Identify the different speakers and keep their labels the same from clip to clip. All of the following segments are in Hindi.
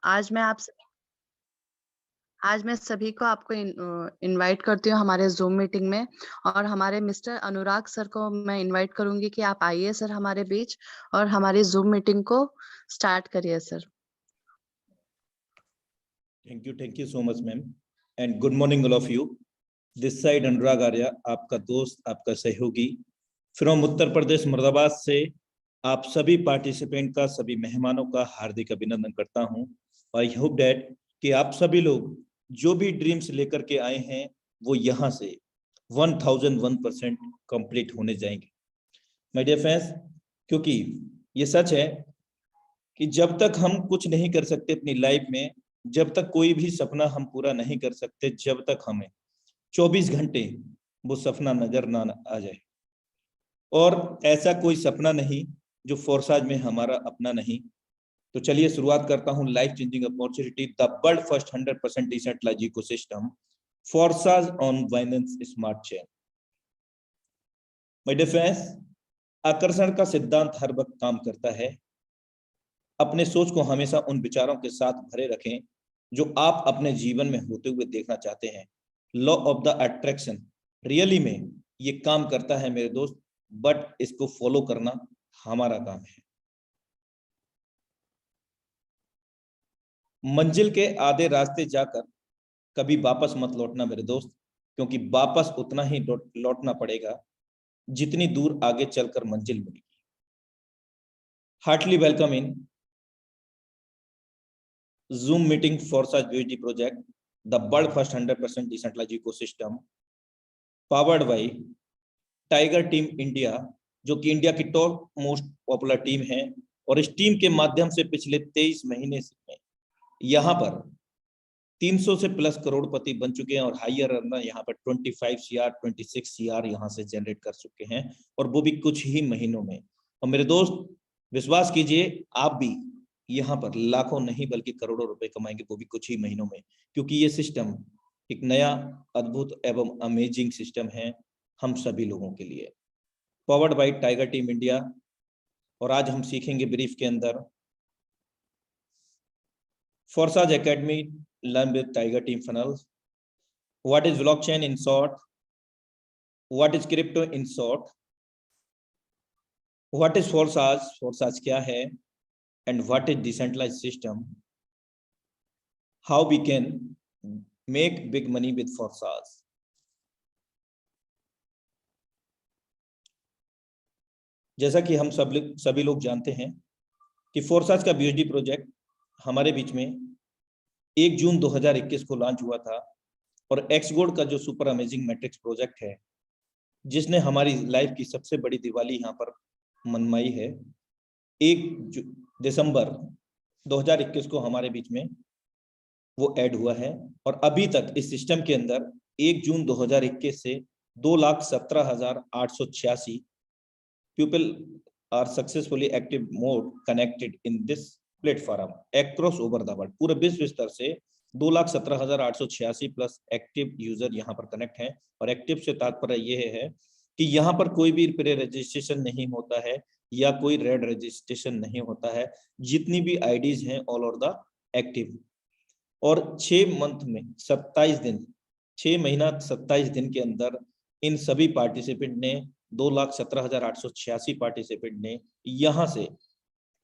Speaker 1: आज मैं आप आज मैं सभी को आपको इनवाइट करती हूँ हमारे ज़ूम मीटिंग में और हमारे मिस्टर अनुराग सर को मैं इनवाइट करूँगी कि आप आइए सर हमारे बीच और हमारी ज़ूम मीटिंग को स्टार्ट करिए sir.
Speaker 2: Thank you so much, ma'am. And good morning, all of you. This side अनुराग आर्या, आपका दोस्त, आपका सहयोगी फ्रॉम उत्तर प्रदेश मुरादाबाद से आप सभी पार्टिसिपेंट का, सभी मेहमानों का हार्दिक अभिनंदन करता हूं। आई होप दैट कि आप सभी लोग जो भी ड्रीम्स लेकर के आए हैं वो यहाँ से 1001% कंप्लीट होने जाएंगे माय डियर फ्रेंड्स, क्योंकि ये सच है कि जब तक हम कुछ नहीं कर सकते अपनी लाइफ में, जब तक कोई भी सपना हम पूरा नहीं कर सकते, जब तक हमें 24 घंटे वो सपना नजर ना आ जाए। और ऐसा कोई सपना नहीं जो फोर्साज में हमारा अपना नहीं। तो चलिए शुरुआत करता हूं। Life changing opportunity, the world first 100% decentralised ecosystem, Forsage on Binance smart chain. My dear friends, आकर्षण का सिद्धांत हर वक्त काम करता है। अपने सोच को हमेशा उन विचारों के साथ भरे रखें जो आप अपने जीवन में होते हुए देखना चाहते हैं। Law of the attraction really में ये काम करता है मेरे दोस्त, बट इसको फॉलो करना हमारा काम है। मंजिल के आधे रास्ते जाकर कभी वापस मत लौटना मेरे दोस्त, क्योंकि वापस उतना ही लौटना पड़ेगा जितनी दूर आगे चलकर मंजिल मिलेगी। Heartily welcome in Zoom meeting Forza USD project, the world first 100% decentralized ecosystem, powered by tiger team India, जो कि इंडिया की टॉप मोस्ट पॉपुलर टीम है। और इस टीम के माध्यम से पिछले 23 महीने में यहाँ पर 300 से प्लस करोड़पति बन चुके हैं और हायर अर्नर यहाँ पर 25 CR 26 CR यहाँ से जनरेट कर चुके हैं, और वो भी कुछ ही महीनों में। और मेरे दोस्त विश्वास कीजिए, आप भी यहाँ पर लाखों नहीं बल्कि करोड़ों रुपए कमाएंगे, वो भी कुछ ही महीनों में, क्योंकि ये सिस्टम एक नया अद्भुत एवं अमेजिंग सिस्टम है हम सभी लोगों के लिए, powered by tiger team India. और आज हम सीखेंगे ब्रीफ के अंदर Forsage academy learn with tiger team funnels, what is blockchain in short, what is crypto in short, what is Forsage क्या है, and what is decentralized system, how we can make big money with Forsas। जैसा कि हम सभी लोग जानते हैं कि फोर्सास का BUSD प्रोजेक्ट हमारे बीच में 1 जून 2021 को लॉन्च हुआ था, और एक्सगोल्ड का जो सुपर अमेजिंग मैट्रिक्स प्रोजेक्ट है, जिसने हमारी लाइफ की सबसे बड़ी दिवाली यहाँ पर मनमाई है, 1 दिसंबर 2021 को हमारे बीच में वो ऐड हुआ है। और अभी तक इस सिस्टम के अंदर 1 जून 2021 से 2,17,886 people are successfully active mode connected in this platform across over the world. पूरे विश्व स्तर से 2,17,886 प्लस एक्टिव यूजर यहाँ पर कनेक्ट हैं। और एक्टिव से तात्पर्य यह है कि यहाँ पर कोई भी प्री रजिस्ट्रेशन नहीं होता है या कोई रेड रजिस्ट्रेशन नहीं होता है। जितनी भी आईडीज हैं ऑल ओवर द एक्टिव। और 6 मंथ में 27 दिन, 6 महीना 27 दिन के अंदर इन सभी पार्टिसिपेंट ने 2,17,886 पार्टिसिपेंट ने यहाँ से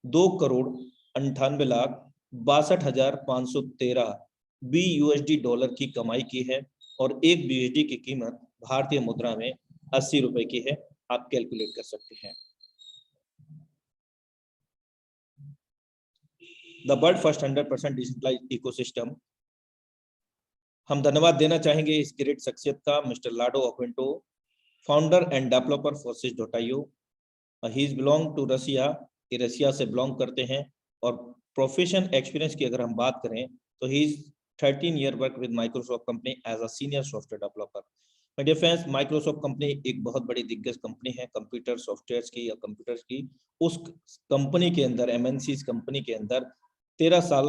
Speaker 2: 2,98,62,513 BUSD की कमाई की है। और एक BUSD की कीमत भारतीय मुद्रा में 80 रुपए की है। आप कैलकुलेट कर सकते हैं। The world first 100% decentralised ecosystem. हम धन्यवाद देना चाहेंगे इस ग्रेट शख्सियत का, mister Lado Oquinto, founder and developer Forsys.io। He is belong to Russia, ये रसिया से बिलोंग करते हैं। और प्रोफेशन एक्सपीरियंस की अगर हम बात करें तो he is 13 year work with Microsoft company as a senior software developer. My dear friends, Microsoft company एक बहुत बड़ी दिग्गज कंपनी है कंप्यूटर सॉफ्टवेयर की या कंप्यूटर्स की। उस कंपनी के अंदर, MNCs कंपनी के अंदर 13 साल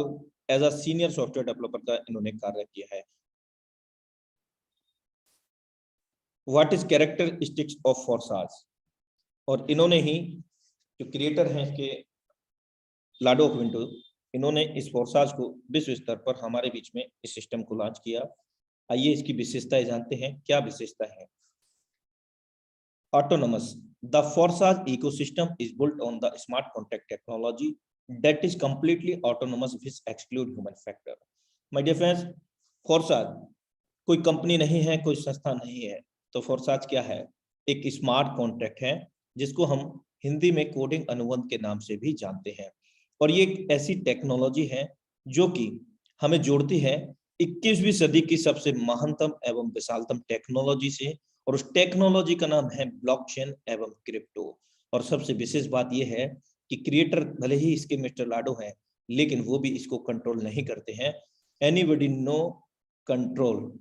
Speaker 2: as a senior software developer का इन्होंने कार्य किया है। What is characteristics of Forsage, और इन्होंने ही जो क्रिएटर हैं इसके, लाडो ओक्विंटो, इन्होंने इस फोर्साज को विश्व स्तर पर हमारे बीच में इस सिस्टम को लॉन्च किया। आइए इसकी विशेषताएं जानते हैं, क्या विशेषता है। Autonomous. The Forsage ecosystem is built on the smart contract technology that is completely autonomous, which exclude human factor. My dear friends, Forsage कोई कंपनी नहीं है, कोई संस्था नहीं है, तो Forsage क्या है? एक स्मार्ट कॉन्ट्रैक्ट है जिसको हम हिंदी में कोडिंग अनुबंध के नाम से भी जानते हैं। और ये एक ऐसी टेक्नोलॉजी है जो कि हमें जोड़ती है 21वीं सदी की सबसे महानतम एवं विशालतम टेक्नोलॉजी से, और उस टेक्नोलॉजी का नाम है ब्लॉकचेन एवं क्रिप्टो। और सबसे विशेष बात यह है कि क्रिएटर भले ही इसके मिस्टर लाडो हैं, लेकिन वो भी इसको कंट्रोल नहीं करते हैं। Anybody no control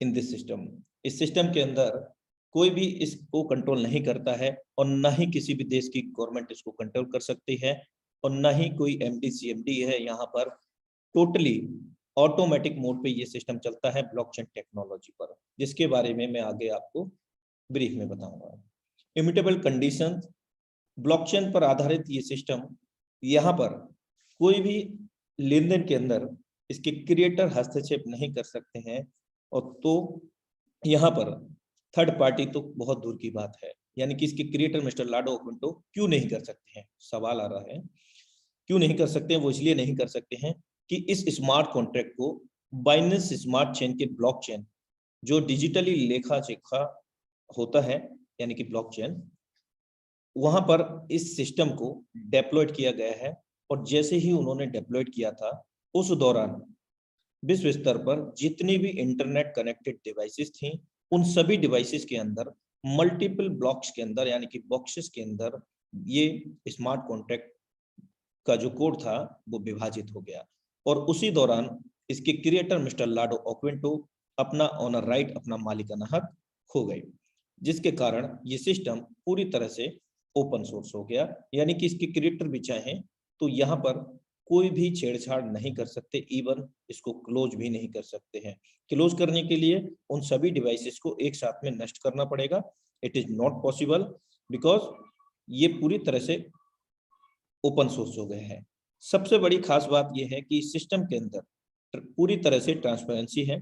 Speaker 2: in this system. इस सिस्टम के अंदर कोई भी इसको कंट्रोल नहीं करता है, और ना ही किसी भी देश की गवर्नमेंट इसको कंट्रोल कर सकती है, और ना ही कोई एमडी सीएमडी है यहाँ पर। टोटली ऑटोमेटिक मोड पे ये सिस्टम चलता है ब्लॉकचेन टेक्नोलॉजी पर, जिसके बारे में मैं आगे आपको ब्रीफ में बताऊंगा। इम्यूटेबल कंडीशन, ब्लॉकचेन पर आधारित ये सिस्टम, यहाँ पर कोई भी लेन देन के अंदर इसके क्रिएटर हस्तक्षेप नहीं कर सकते हैं, और तो यहाँ पर थर्ड पार्टी तो बहुत दूर की बात है। यानी कि इसके क्रिएटर मिस्टर लाडो ओक्विंटो क्यों नहीं कर सकते हैं, सवाल आ रहा है क्यों नहीं कर सकते हैं। वो इसलिए नहीं कर सकते हैं कि इस स्मार्ट कॉन्ट्रैक्ट को बाइनेंस स्मार्ट चेन के ब्लॉकचेन, जो डिजिटली लेखा जोखा होता है यानी कि ब्लॉकचेन, वहां पर इस सिस्टम को डेप्लॉयड किया गया है। और जैसे ही उन्होंने डेप्लॉयड किया था, उस दौरान विश्व स्तर पर जितनी भी इंटरनेट कनेक्टेड डिवाइसेस थी, उन सभी डिवाइसेस के अंदर मल्टीपल ब्लॉक्स के अंदर यानी कि बॉक्सेस के अंदर ये स्मार्ट कॉन्ट्रैक्ट का जो कोड था वो विभाजित हो गया। और उसी दौरान इसके क्रिएटर मिस्टर लाडो ओक्विंटो अपना ऑनर राइट, अपना मालिकाना हक खो गए, जिसके कारण ये सिस्टम पूरी तरह से ओपन सोर्स हो गया। यानी कि इसके क्रिएटर भी चाहें तो यहाँ पर कोई भी छेड़छाड़ नहीं कर सकते, इवन इसको क्लोज भी नहीं कर सकते हैं। क्लोज करने के लिए उन सभी डिवाइसेस को एक साथ में नष्ट करना पड़ेगा। It is not possible, because ये पूरी तरह से ओपन सोर्स हो गया है। सबसे बड़ी खास बात यह है कि इस सिस्टम के अंदर पूरी तरह से ट्रांसपेरेंसी है।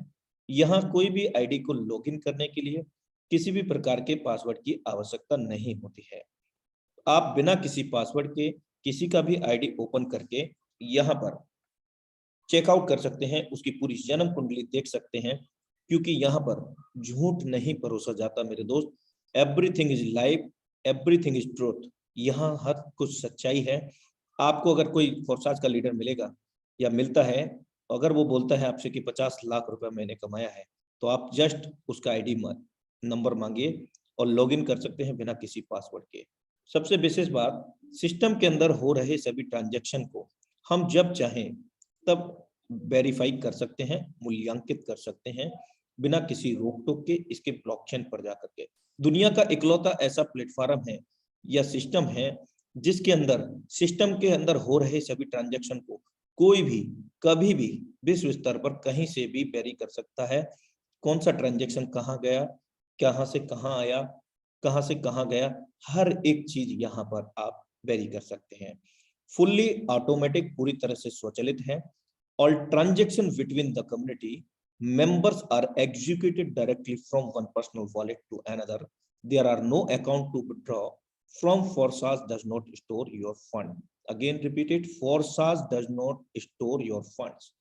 Speaker 2: यहाँ कोई भी आईडी को लॉगिन करने के लिए किसी भी प्रकार के पासवर्ड की आवश्यकता नहीं होती है। आप बिना किसी पासवर्ड के किसी का भी आईडी ओपन करके यहाँ पर चेकआउट कर सकते हैं, उसकी पूरी जन्म कुंडली देख सकते हैं, क्योंकि यहाँ पर झूठ नहीं परोसा जाता मेरे दोस्त। Everything is live, everything is truth. यहाँ हर कुछ सच्चाई है। आपको अगर कोई फोर्साज का लीडर मिलेगा या मिलता है, अगर वो बोलता है आपसे कि 50 लाख रुपए मैंने कमाया है, तो आप जस्ट उसका आईडी नंबर मांगिए और लॉगिन कर सकते हैं बिना किसी पासवर्ड के। सबसे विशेष बात, सिस्टम के अंदर हो रहे सभी ट्रांजैक्शन को हम जब चाहें तब वेरीफाई कर सकते हैं, मूल्यांकित कर सकते हैं बिना किसी रोक टोक के, इसके ब्लॉकचेन पर जाकर के। दुनिया का इकलौता ऐसा प्लेटफॉर्म है या सिस्टम है जिसके अंदर सिस्टम के अंदर हो रहे सभी ट्रांजैक्शन को कोई भी कभी भी विश्व स्तर पर कहीं से भी वेरी कर सकता है। कौन सा ट्रांजैक्शन कहाँ गया, कहाँ से कहाँ आया, कहाँ से कहाँ गया, हर एक चीज यहाँ पर आप वेरी कर सकते हैं। फुल्ली ऑटोमेटिक, पूरी तरह से स्वचालित है। All transactions between the community members are executed directly from one personal wallet to another. There are no account to withdraw from. Forsage does not store your fund. Again repeat it, Forsage does not store your funds.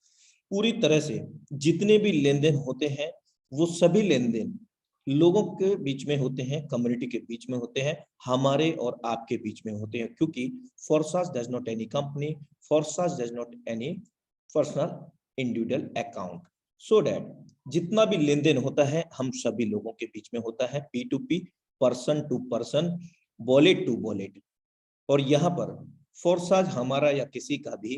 Speaker 2: पूरी तरह से जितने भी लेन देन होते हैं वो सभी लेन देन लोगों के बीच में होते हैं, कम्युनिटी के बीच में होते हैं, हमारे और आपके बीच में होते हैं। क्योंकि Forsage does not any company, Forsage does not any personal individual account, so that जितना भी लेन देन होता है हम सभी लोगों के बीच में होता है, P2P, person to person, wallet to wallet. और यहाँ पर फोर्साज हमारा या किसी का भी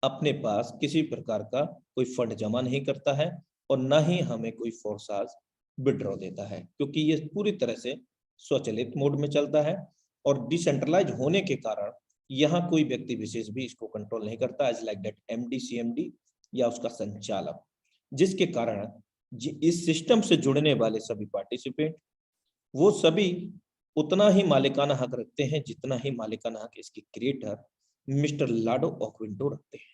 Speaker 2: अपने पास किसी प्रकार का कोई फंड जमा नहीं करता है, और ना ही हमें कोई फोर्साज विड्रॉ देता है, क्योंकि ये पूरी तरह से स्वचालित मोड में चलता है। और डिसेंट्रलाइज होने के कारण यहाँ कोई व्यक्ति विशेष भी इसको कंट्रोल नहीं करता, as like that MD CMD या उसका संचालक, जिसके कारण इस सिस्टम से जुड़ने वाले सभी पार्टिसिपेंट वो सभी उतना ही मालिकाना हक रखते हैं जितना ही मालिकाना हक इसके क्रिएटर मिस्टर लाडो ऑक्विंटो रखते हैं,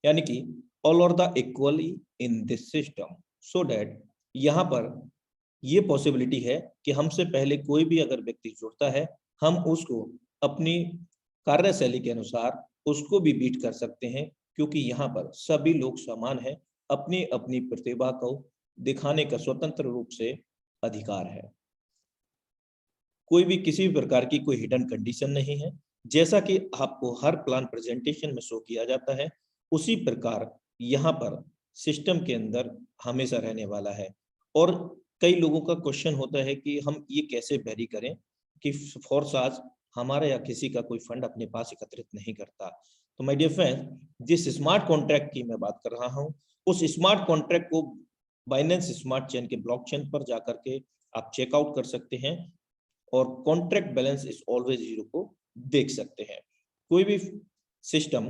Speaker 2: यानी कि all are the equally in this system, so that यहाँ पर ये पॉसिबिलिटी है कि हमसे पहले कोई भी अगर व्यक्ति जुड़ता है, हम उसको अपनी कार्यशैली के अनुसार उसको भी बीट कर सकते हैं, क्योंकि यहाँ पर सभी लोग समान हैं, अपनी अपनी प्रतिभा को दिखाने का स्वतंत्र रूप से अधिकार है। कोई भी किसी भी प्रकार की कोई हिडन कंडीशन नहीं है। जैसा कि आपको हर प्लान प्रेजेंटेशन में शो किया जाता है, उसी प्रकार यहाँ पर सिस्टम के अंदर हमेशा रहने वाला है। और कई लोगों का क्वेश्चन होता है कि हम ये कैसे वेरी करें कि फोर्साज हमारा या किसी का कोई फंड अपने पास एकत्रित नहीं करता। तो माय डियर फ्रेंड, जिस स्मार्ट कॉन्ट्रैक्ट की मैं बात कर रहा हूँ, उस स्मार्ट कॉन्ट्रैक्ट को बाइनेंस स्मार्ट चेन के ब्लॉकचेन पर जाकर के आप चेकआउट कर सकते हैं और contract balance is always zero को देख सकते हैं। कोई भी सिस्टम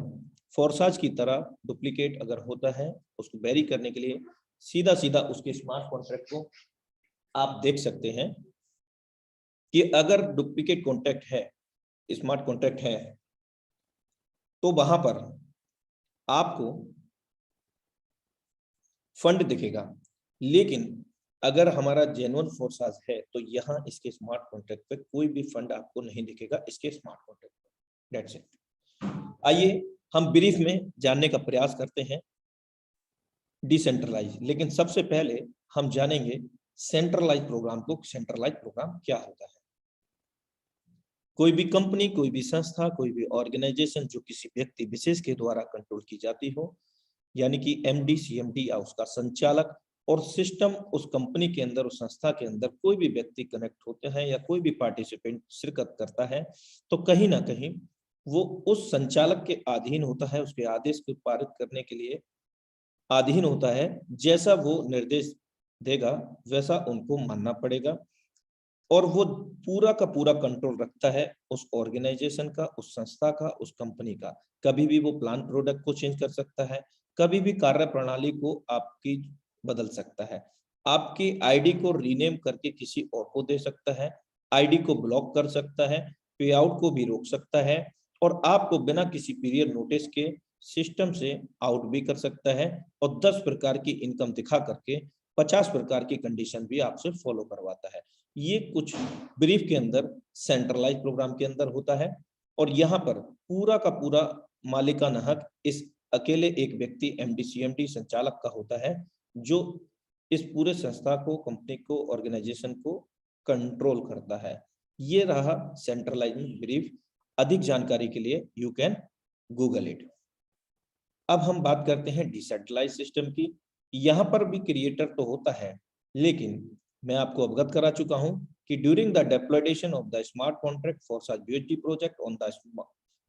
Speaker 2: फोर्साज की तरह डुप्लीकेट अगर होता है, उसको वेरी करने के लिए सीधा सीधा उसके स्मार्ट कॉन्ट्रैक्ट को आप देख सकते हैं कि अगर डुप्लीकेट कॉन्ट्रैक्ट है, स्मार्ट कॉन्ट्रैक्ट है, तो वहां पर आपको फंड दिखेगा। लेकिन अगर हमारा जेन्युइन फोर्साज है, तो यहाँ इसके स्मार्ट कॉन्ट्रैक्ट पे कोई भी फंड आपको नहीं दिखेगा, इसके स्मार्ट कॉन्ट्रैक्ट पे। That's it. आइए हम ब्रीफ में जानने का प्रयास करते हैं डिसेंट्रलाइज, लेकिन सबसे पहले हम जानेंगे सेंट्रलाइज प्रोग्राम को। सेंट्रलाइज प्रोग्राम क्या होता है? कोई भी कंपनी, कोई भी संस्था, कोई भी ऑर्गेनाइजेशन जो किसी व्यक्ति विशेष के द्वारा कंट्रोल की जाती हो, यानी कि एमडी, सीएमडी या उसका संचालक, और सिस्टम उस कंपनी के अंदर, उस संस्था के अंदर कोई भी व्यक्ति कनेक्ट होते हैं या कोई भी पार्टिसिपेंट शिरकत करता है, तो कहीं ना कहीं वो उस संचालक के अधीन होता है, उसके आदेश को पारित करने के लिए अधीन होता है। जैसा वो निर्देश देगा वैसा उनको मानना पड़ेगा, और वो पूरा का पूरा कंट्रोल रखता है उस ऑर्गेनाइजेशन का, उस संस्था का, उस कंपनी का। कभी भी वो प्लान प्रोडक्ट को चेंज कर सकता है, कभी भी कार्य प्रणाली को आपकी बदल सकता है, आपकी आईडी को रीनेम करके किसी और को दे सकता है, आईडी को ब्लॉक कर सकता है, पे आउट को भी रोक सकता है, और आपको बिना किसी पीरियड नोटिस के सिस्टम से आउट भी कर सकता है, और 10 प्रकार की इनकम दिखा करके 50 प्रकार की कंडीशन भी आपसे फॉलो करवाता है। ये कुछ ब्रीफ के अंदर सेंट्रलाइज प्रोग्राम के अंदर होता है, और यहाँ पर पूरा का पूरा मालिकाना हक इस अकेले एक व्यक्ति एमडी, सीएमडी, संचालक का होता है, जो इस पूरे संस्था को, कंपनी को, ऑर्गेनाइजेशन को कंट्रोल करता है। ये रहा सेंट्रलाइज ब्रीफ। अधिक जानकारी के लिए यू कैन गूगल इट। अब हम बात करते हैं डिसेंट्रलाइज सिस्टम की। यहाँ पर भी क्रिएटर तो होता है, लेकिन मैं आपको अवगत करा चुका हूं कि during the deployment of the smart contract for such बीएचडी project on the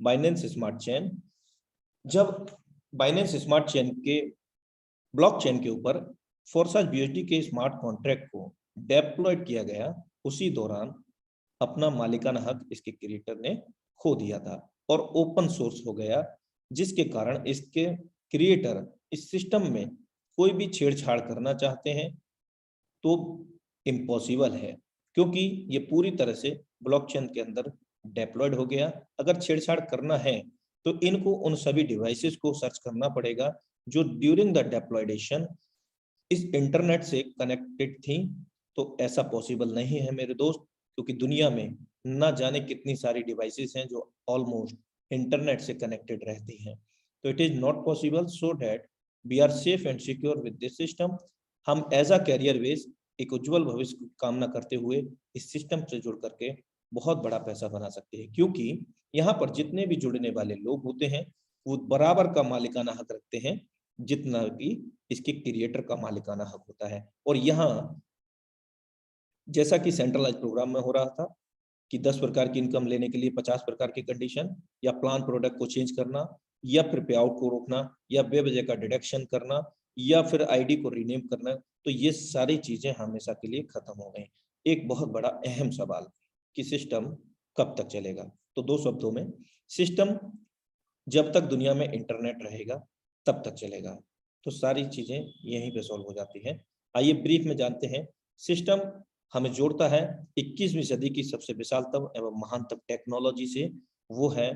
Speaker 2: Binance smart chain, जब बाइनेंस स्मार्ट चेन के ब्लॉकचेन के ऊपर फोर्साज बीएचडी के स्मार्ट कॉन्ट्रैक्ट को डेप्लॉयड किया गया, उसी दौरान अपना मालिकाना हक इसके क्रिएटर ने खो दिया था और ओपन सोर्स हो गया, जिसके कारण इसके क्रिएटर इस सिस्टम में कोई भी छेड़छाड़ करना चाहते हैं तो इम्पॉसिबल है, क्योंकि ये पूरी तरह से ब्लॉकचेन के अंदर डेप्लॉयड हो गया। अगर छेड़छाड़ करना है तो इनको उन सभी डिवाइसेस को सर्च करना पड़ेगा जो ड्यूरिंग द डेप्लॉयडेशन इस इंटरनेट से कनेक्टेड थी। तो ऐसा पॉसिबल नहीं है मेरे दोस्त, क्योंकि दुनिया में ना जाने कितनी सारी डिवाइसेस हैं जो ऑलमोस्ट इंटरनेट से कनेक्टेड रहती हैं। तो it is not possible, so that we are safe and secure with this system. हम एज अ कैरियर वेज एक उज्जवल भविष्य की कामना करते हुए इस सिस्टम से जुड़ करके बहुत बड़ा पैसा बना सकते हैं, क्योंकि यहाँ पर जितने भी जुड़ने वाले लोग होते हैं वो बराबर का मालिकाना हक रखते हैं जितना कि इसके क्रिएटर का मालिकाना हक होता है। और यहाँ जैसा कि सेंट्रलाइज प्रोग्राम में हो रहा था कि 10 प्रकार की इनकम लेने के लिए 50 प्रकार की कंडीशन, या प्लान प्रोडक्ट को चेंज करना, या फिर पे आउट को रोकना, या बेवजह का डिडक्शन करना, या फिर आईडी को रीनेम करना, तो ये सारी चीजें हमेशा के लिए खत्म हो गई। एक बहुत बड़ा अहम सवाल कि सिस्टम कब तक चलेगा। तो 2 शब्दों में, सिस्टम जब तक दुनिया में इंटरनेट रहेगा तब तक चलेगा। तो सारी चीजें यहीं पे सॉल्व हो जाती हैं। आइए ब्रीफ में जानते हैं। सिस्टम हमें जोड़ता है 21वीं सदी की सबसे विशालतम एवं महानतम टेक्नोलॉजी से, वो है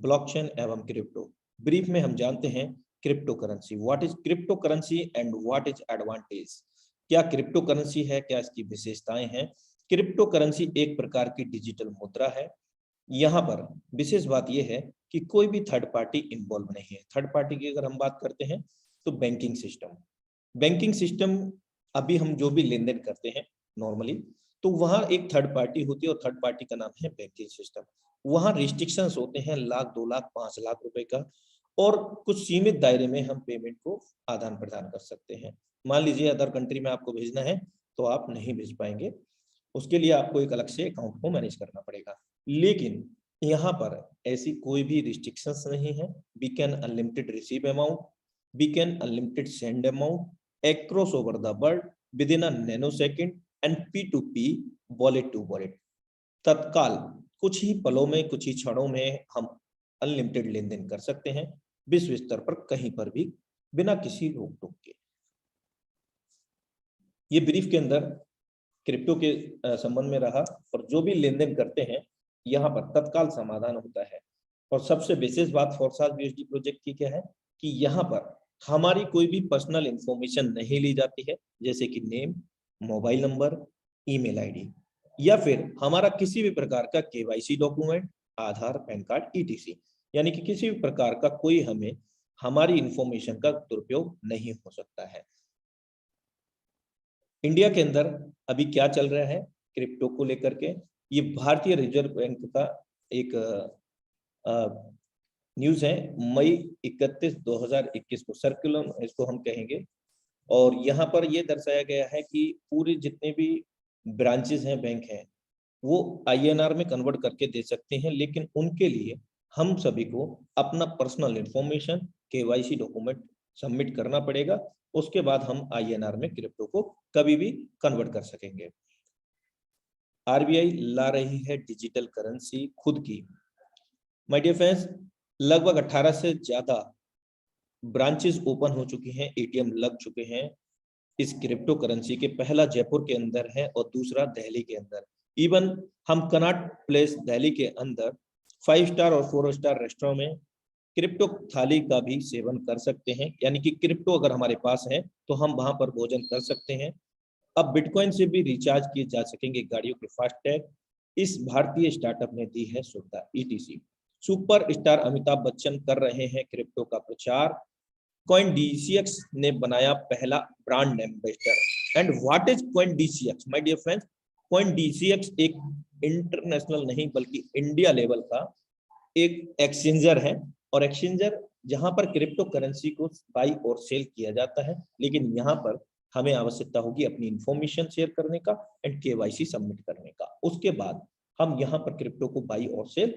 Speaker 2: ब्लॉकचेन एवं क्रिप्टो। ब्रीफ में हम जानते हैं crypto currency, what is crypto currency and what is advantage. क्या क्रिप्टो करेंसी है, क्या इसकी विशेषताएं हैं। क्रिप्टो करेंसी एक प्रकार की डिजिटल मुद्रा है। यहाँ पर विशेष बात यह है कि कोई भी थर्ड पार्टी इन्वॉल्व नहीं है। थर्ड पार्टी की अगर हम बात करते हैं तो बैंकिंग सिस्टम अभी हम जो भी लेन देन करते हैं नॉर्मली, तो वहां एक थर्ड पार्टी होती है और थर्ड पार्टी का नाम है बैंकिंग सिस्टम। वहां रिस्ट्रिक्शंस होते हैं 1,00,000, 2,00,000, 5,00,000 रुपए का, और कुछ सीमित दायरे में हम पेमेंट को आदान प्रदान कर सकते हैं। मान लीजिए अदर कंट्री में आपको भेजना है तो आप नहीं भेज पाएंगे, उसके लिए आपको एक अलग से अकाउंट को मैनेज करना पड़ेगा। लेकिन यहाँ पर ऐसी कोई भी रिस्ट्रिक्शंस नहीं है। We can unlimited receive amount, we can unlimited send amount across over the world within a nanosecond and P2P wallet to wallet। तत्काल कुछ ही पलों में, कुछ ही क्षणों में हम अनलिमिटेड लेन देन कर सकते हैं विश्व स्तर पर कहीं पर भी बिना किसी रोक टोक के। ये ब्रीफ के अंदर क्रिप्टो के संबंध में रहा, और जो भी लेन देन करते हैं यहाँ पर तत्काल समाधान होता है। और सबसे विशेष बात फोर्सास यूएसडी प्रोजेक्ट की क्या है कि यहाँ पर हमारी कोई भी पर्सनल इंफॉर्मेशन नहीं ली जाती है, जैसे कि name, mobile number, email ID, या फिर हमारा किसी भी प्रकार का केवाईसी डॉक्यूमेंट, आधार, पैन कार्ड, ईटीसी, यानी कि किसी भी प्रकार का कोई हमें हमारी इंफॉर्मेशन का दुरुपयोग नहीं हो सकता है। इंडिया के अंदर अभी क्या चल रहा है क्रिप्टो को लेकर के, ये भारतीय रिजर्व बैंक का एक न्यूज है, मई 31, 2021 को सर्कुलर इसको हम कहेंगे। और यहाँ पर ये दर्शाया गया है कि पूरे जितने भी ब्रांचेस हैं, बैंक हैं, वो INR में कन्वर्ट करके दे सकते हैं, लेकिन उनके लिए हम सभी को अपना personal information, KYC document submit करना पड़ेगा। उसके बाद हम INR में क्रिप्टो को कभी भी कन्वर्ट कर सकेंगे। RBI ला रही है डिजिटल करेंसी खुद की। माय डियर फ्रेंड्स, लगभग 18 से ज्यादा ब्रांचेस ओपन हो चुकी हैं, ATM लग चुके हैं इस क्रिप्टो करेंसी के। पहला जयपुर के अंदर है और दूसरा दिल्ली के अंदर। इवन हम कनॉट प्लेस दिल्ली के अंदर 5 स्टार और 4 स्टार रेस्टोरेंट में क्रिप्टो थाली का भी सेवन कर सकते हैं, यानी कि क्रिप्टो अगर हमारे पास है तो हम वहां पर भोजन कर सकते हैं। अब बिटकॉइन से भी रिचार्ज किए जा सकेंगे गाड़ियों के फास्टैग। इस भारतीय स्टार्टअप ने दी है सुविधा ETC। Super star Amitabh Bachchan कर रहे हैं क्रिप्टो का प्रचार। CoinDCX ने बनाया पहला brand ambassador. And what is CoinDCX my dear friends? CoinDCX एक इंटरनेशनल नहीं बल्कि इंडिया लेवल का एक एक्सचेंजर है, और एक्सचेंजर जहां पर क्रिप्टो करेंसी को बाई और सेल किया जाता है। लेकिन यहाँ पर हमें आवश्यकता होगी अपनी इंफॉर्मेशन शेयर करने का एंड KYC सबमिट करने का, उसके बाद हम यहाँ पर क्रिप्टो को बाई और सेल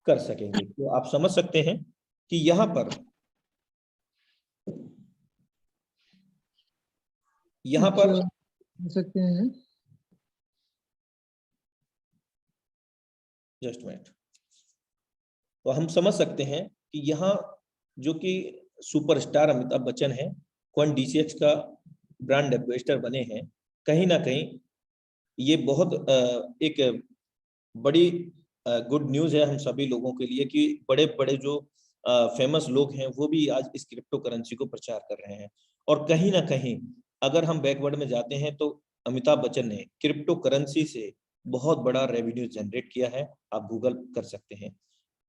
Speaker 2: कर सकेंगे। तो आप समझ सकते हैं कि यहाँ पर
Speaker 3: सकते हैं।
Speaker 2: Just minute. तो हम समझ सकते हैं कि यहाँ जो कि सुपरस्टार अमिताभ बच्चन है, CoinDCX का ब्रांड एम्बेसडर बने हैं। कहीं ना कहीं ये बहुत एक बड़ी गुड न्यूज है हम सभी लोगों के लिए कि बड़े बड़े जो फेमस लोग हैं वो भी आज इस क्रिप्टो करेंसी को प्रचार कर रहे हैं। और कहीं ना कहीं अगर हम बैकवर्ड में जाते हैं तो अमिताभ बच्चन ने क्रिप्टो करेंसी से बहुत बड़ा रेवेन्यू जनरेट किया है, आप गूगल कर सकते हैं।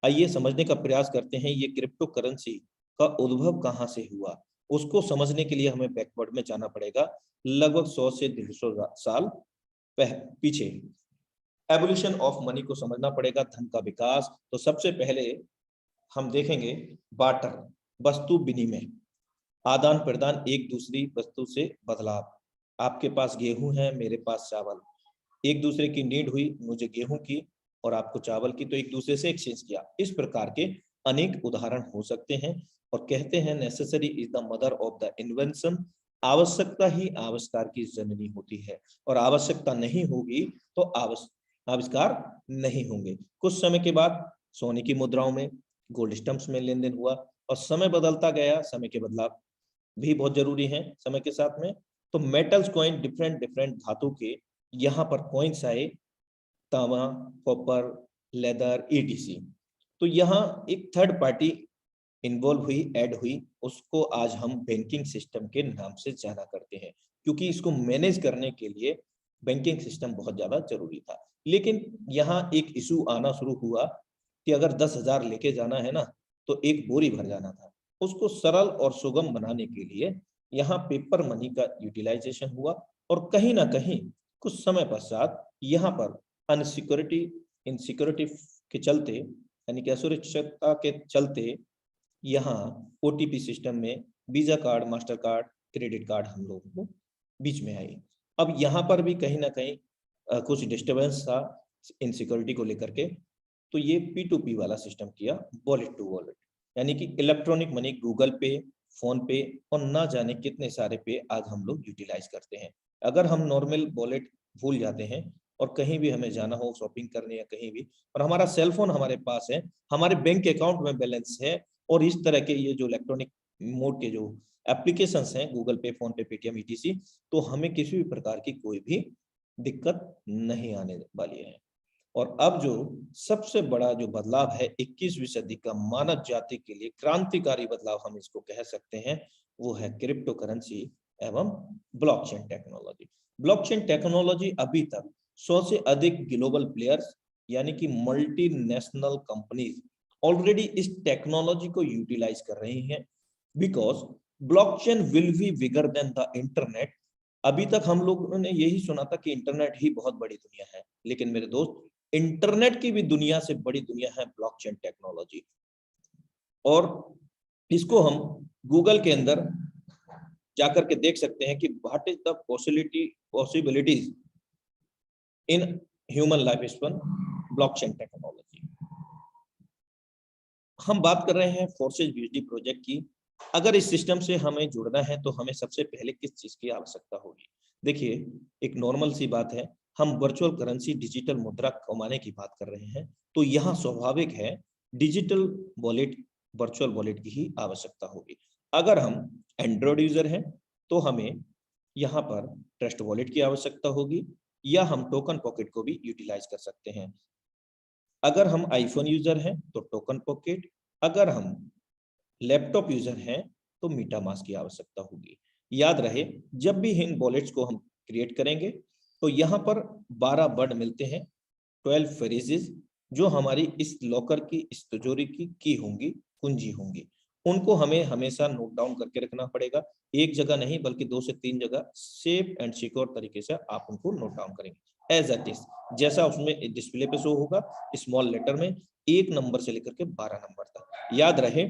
Speaker 2: आइए समझने का प्रयास करते हैं ये क्रिप्टो करेंसी का उद्भव कहाँ से हुआ। उसको समझने के लिए हमें बैकवर्ड में जाना पड़ेगा, लगभग 100 से 150 साल पीछे। एवोल्यूशन ऑफ मनी को समझना पड़ेगा, धन का विकास। तो सबसे पहले हम देखेंगे बार्टर, वस्तु विनिमय, आदान प्रदान, एक दूसरी वस्तु से बदलाव। आपके पास गेहूं है, मेरे पास चावल, एक दूसरे की नीड हुई, मुझे गेहूं की और आपको चावल की, तो एक दूसरे से एक्सचेंज किया। इस प्रकार के अनेक उदाहरण हो सकते हैं। और कहते हैं necessary is the mother of the invention, आवश्यकता ही आविष्कार की जननी होती है, और आवश्यकता नहीं होगी तो आविष्कार नहीं होंगे। कुछ समय के बाद सोने की मुद्राओं में, गोल्ड स्टम्प्स में लेन देन हुआ, और समय बदलता गया, समय के बदलाव भी बहुत जरूरी है समय के साथ में। तो मेटल्स कॉइन, डिफरेंट धातु के यहाँ पर कॉइन्स आए, तांबा, कॉपर, लेदर, ETC। तो यहाँ एक थर्ड पार्टी इन्वॉल्व हुई, ऐड हुई, उसको आज हम बैंकिंग सिस्टम के नाम से जाना करते हैं, क्योंकि इसको मैनेज करने के लिए बैंकिंग सिस्टम बहुत ज्यादा जरूरी था। लेकिन यहाँ एक इशू आना शुरू हुआ कि अगर 10,000 लेके जाना है ना, तो एक बोरी भर जाना था। उसको सरल और सुगम बनाने के लिए यहाँ पेपर मनी का यूटिलाइजेशन हुआ, और कहीं ना कहीं कुछ समय पश्चात यहाँ पर अनसिक्योरिटी इनसिक्योरिटी के चलते, यानी कि असुरक्षितता के चलते, यहाँ ओटीपी सिस्टम में visa card, master card, credit card हम लोगों को बीच में आई। अब यहाँ पर भी कहीं ना कहीं कुछ डिस्टरबेंस था इनसिक्योरिटी को लेकर के, तो ये P2P वाला सिस्टम किया, वॉलेट टू वॉलेट, यानी कि इलेक्ट्रॉनिक मनी, गूगल पे, फोन पे और ना जाने कितने सारे पे आज हम लोग यूटिलाइज करते हैं। अगर हम नॉर्मल वॉलेट भूल जाते हैं और कहीं भी हमें जाना हो शॉपिंग करने या कहीं भी, और हमारा सेल फोन हमारे पास है, हमारे बैंक अकाउंट में बैलेंस है, और इस तरह के ये जो इलेक्ट्रॉनिक मोड के जो एप्लीकेशंस हैं, गूगल पे, फोन पे, पेटीएम, ईटीसी, तो हमें किसी भी प्रकार की कोई भी दिक्कत नहीं आने वाली है। और अब जो सबसे बड़ा जो बदलाव है 21वीं सदी का मानव जाति के लिए क्रांतिकारी बदलाव हम इसको कह सकते हैं, वो है क्रिप्टो करेंसी एवं ब्लॉकचेन टेक्नोलॉजी। ब्लॉकचेन टेक्नोलॉजी अभी तक 100 से अधिक ग्लोबल प्लेयर्स, यानी कि मल्टीनेशनल कंपनीज ऑलरेडी इस टेक्नोलॉजी को यूटिलाइज कर रही हैं, because blockchain will be bigger than the internet. अभी तक हम लोगों ने यही सुना था कि इंटरनेट ही बहुत बड़ी दुनिया है, लेकिन मेरे दोस्त, इंटरनेट की भी दुनिया से बड़ी दुनिया है ब्लॉकचेन टेक्नोलॉजी। और इसको हम गूगल के अंदर जाकर के देख सकते हैं कि what is the possibilities in human life span blockchain technology. हम बात कर रहे हैं फोर्सेज वीएसडी प्रोजेक्ट की। अगर इस सिस्टम से हमें जुड़ना है तो हमें सबसे पहले किस चीज की आवश्यकता होगी? देखिए, एक नॉर्मल सी बात है, हम वर्चुअल करेंसी, डिजिटल मुद्रा कमाने की बात कर रहे हैं, तो यहाँ स्वाभाविक है डिजिटल वॉलेट, वर्चुअल वॉलेट की ही आवश्यकता होगी। अगर हम एंड्रॉइड यूजर हैं तो हमें यहाँ पर ट्रस्ट वॉलेट की आवश्यकता होगी, या हम टोकन पॉकेट को भी यूटिलाइज कर सकते हैं। अगर हम आईफोन यूजर हैं तो टोकन पॉकेट, अगर हम लैपटॉप यूजर हैं तो मीटामास्क की आवश्यकता होगी। याद रहे, जब भी इन वॉलेट्स को हम क्रिएट करेंगे तो यहाँ पर 12 वर्ड मिलते हैं, 12 फ्रेजेस, जो हमारी इस लॉकर की, इस तिजोरी की होंगी, कुंजी होंगी। उनको हमें हमेशा नोट डाउन करके रखना पड़ेगा, एक जगह नहीं बल्कि 2 से 3 जगह सेफ एंड सिक्योर तरीके से आप उनको नोट डाउन करेंगे एज इट इज, जैसा उसमें डिस्प्ले पे शो होगा, स्मॉल लेटर में 1 नंबर से लेकर के 12 नंबर तक। याद रहे,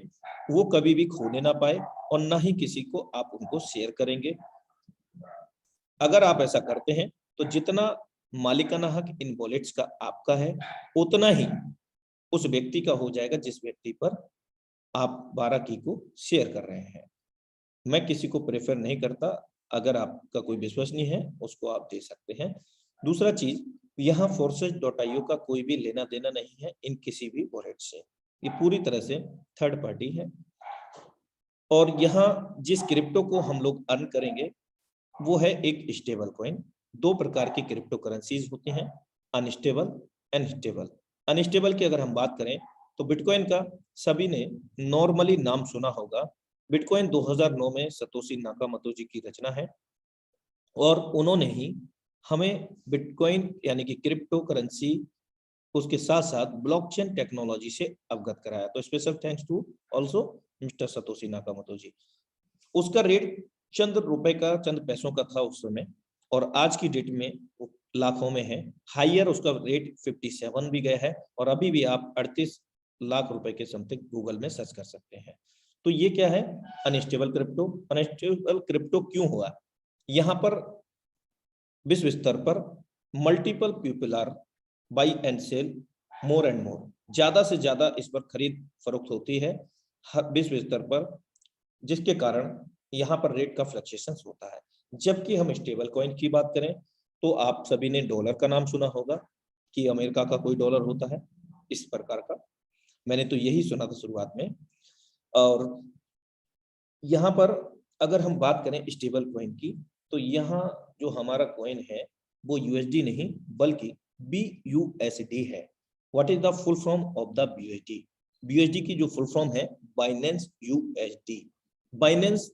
Speaker 2: वो कभी भी खोने ना पाए और ना ही किसी को आप उनको शेयर करेंगे। अगर आप ऐसा करते हैं तो जितना मालिकाना हक इन वॉलेट्स का आपका है, उतना ही उस व्यक्ति का हो जाएगा जिस व्यक्ति पर आप 12 की को शेयर कर रहे हैं। मैं किसी को प्रेफर नहीं करता, अगर आपका कोई विश्वसनीय है उसको आप दे सकते हैं। दूसरा चीज, यहाँ forces.io का कोई भी लेना देना नहीं है इन किसी भी वॉलेट से, ये पूरी तरह से थर्ड पार्टी है। और यहाँ जिस क्रिप्टो को हम लोग अर्न करेंगे वो है एक स्टेबल कॉइन। 2 प्रकार की क्रिप्टो करेंसीज होती हैं, अनस्टेबल एंड स्टेबल। अनस्टेबल की अगर हम बात करें तो बिटकॉइन का सभी ने नॉर्मली नाम सुना होगा। बिटकॉइन 2009 में सतोशी नाकामोटो की रचना है, और उन्होंने ही हमें बिटकॉइन यानी कि क्रिप्टो करेंसी, उसके साथ साथ ब्लॉकचेन टेक्नोलॉजी से अवगत कराया। तो special thanks to also mister Satoshi Nakamoto ji. उसका रेट चंद रुपए का, चंद पैसों का था उस समय, और आज की डेट में वो लाखों में है। हायर उसका रेट 57 भी गया है, और अभी भी आप 38 लाख रुपए के समथिंग गूगल में सर्च कर सकते हैं। तो ये क्या है? Unstable crypto. अनस्टेबल क्रिप्टो क्यों हुआ? यहाँ पर विश्व स्तर पर multiple people are buy and sell more and more, ज्यादा से ज्यादा इस पर खरीद फरोख्त होती है विश्व स्तर पर, जिसके कारण यहाँ पर रेट का फ्लक्चुएशन होता है। जबकि हम स्टेबल कॉइन की बात करें तो आप सभी ने डॉलर का नाम सुना होगा कि अमेरिका का कोई डॉलर होता है इस प्रकार का, मैंने तो यही सुना था शुरुआत में। और यहाँ पर अगर हम बात करें स्टेबल कॉइन की, तो यहाँ जो हमारा कॉइन है वो यूएसडी नहीं बल्कि BUSD है। What is the full form of the BUSD? BUSD की जो फुल फॉर्म है बाइनेंस USD। बाइनेंस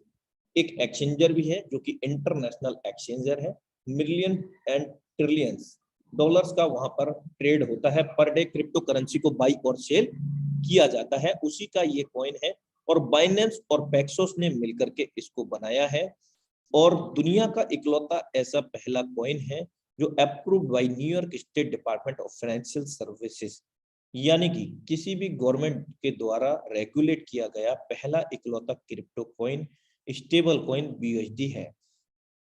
Speaker 2: एक एक्सचेंजर भी है जो कि इंटरनेशनल एक्सचेंजर है। मिलियन एंड ट्रिलियंस डॉलर्स का वहां पर ट्रेड होता है, पर डे क्रिप्टो करेंसी को बाई और सेल किया जाता है, उसी का ये कॉइन है। और बाइनेंस और पैक्सोस ने मिलकर के इसको बनाया है और दुनिया का इकलौता ऐसा पहला कॉइन है जो approved by New York state department of financial services, यानी कि किसी भी गवर्नमेंट के द्वारा रेगुलेट किया गया पहला इकलौता crypto coin stable coin BUSD है।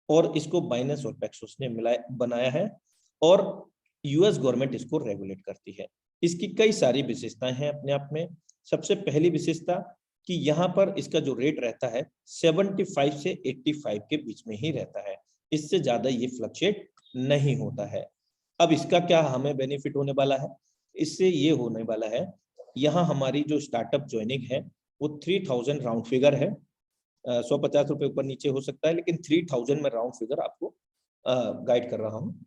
Speaker 2: और इसको बाइनेंस और पैक्सोस ने बनाया है और US गवर्नमेंट इसको रेगुलेट करती है। इसकी कई सारी विशेषताएं हैं अपने आप में। सबसे पहली विशेषता कि यहाँ पर इसका जो रेट रहता है 75 से 85 के बीच में ही रहता है, इससे ज्यादा ये फ्लक्चुएट नहीं होता है। अब इसका क्या हमें बेनिफिट होने वाला है? इससे ये होने वाला है, यहाँ हमारी जो स्टार्टअप ज्वाइनिंग है वो 3000 राउंड फिगर है, 150 रुपए ऊपर नीचे हो सकता है, लेकिन 3000 में राउंड फिगर आपको गाइड कर रहा हूँ।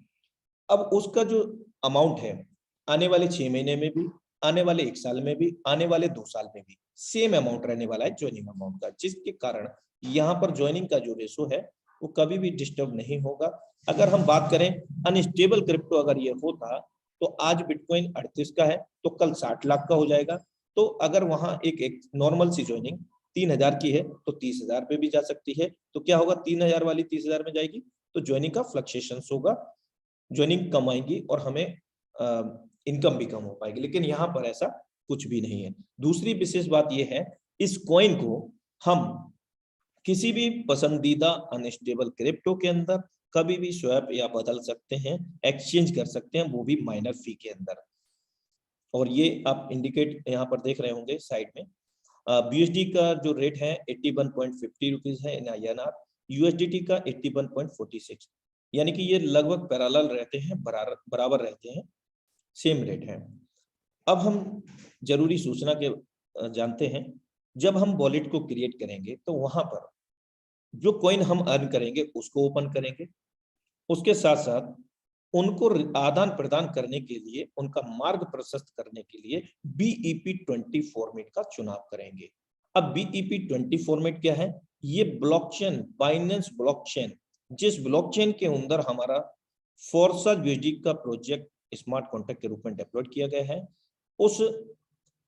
Speaker 2: अब उसका जो अमाउंट है आने वाले 6 महीने में भी, आने वाले 1 साल में भी, आने वाले 2 साल में भी सेम अमाउंट रहने वाला है ज्वाइनिंग अमाउंट का, जिसके कारण यहाँ पर ज्वाइनिंग का जो रेशो है वो कभी भी डिस्टर्ब नहीं होगा। अगर हम बात करें अनस्टेबल क्रिप्टो अगर ये होता तो आज बिटकॉइन 38 का है तो कल 60 लाख का हो जाएगा। तो अगर वहां एक नॉर्मल सी ज्वाइनिंग 3000 की है तो 30,000 पे भी जा सकती है। तो क्या होगा, 3000 वाली 30,000 में जाएगी तो ज्वाइनिंग का फ्लक्चुएशन होगा, ज्वाइनिंग कम आएगी और हमें इनकम भी कम हो पाएगी। लेकिन यहाँ पर ऐसा कुछ भी नहीं है। दूसरी विशेष बात यह है, इस कॉइन को हम किसी भी पसंदीदा अनस्टेबल क्रिप्टो के अंदर कभी भी स्वैप या बदल सकते हैं, एक्सचेंज कर सकते हैं, वो भी माइनर फी के अंदर। और ये आप इंडिकेट यहाँ पर देख रहे होंगे साइड में, BUSD का जो रेट है 81.50 रुपीज है इन INR, USDT का 81.46, यानी कि ये लगभग पैरेलल रहते हैं, बराबर रहते हैं, सेम रेट है। अब हम जरूरी सूचना के जानते हैं, जब हम वॉलेट को क्रिएट करेंगे तो वहां पर जो कॉइन हम अर्न करेंगे उसको ओपन करेंगे, उसके साथ साथ उनको आदान प्रदान करने के लिए, उनका मार्ग प्रशस्त करने के लिए BEP20 फॉर्मेट का चुनाव करेंगे। अब BEP20 फॉर्मेट क्या है? ये ब्लॉकचेन, बाइनेंस ब्लॉकचेन, जिस ब्लॉकचेन के अंदर हमारा फोर्सा USD का प्रोजेक्ट स्मार्ट कॉन्ट्रैक्ट के रूप में डेवलप किया गया है, उस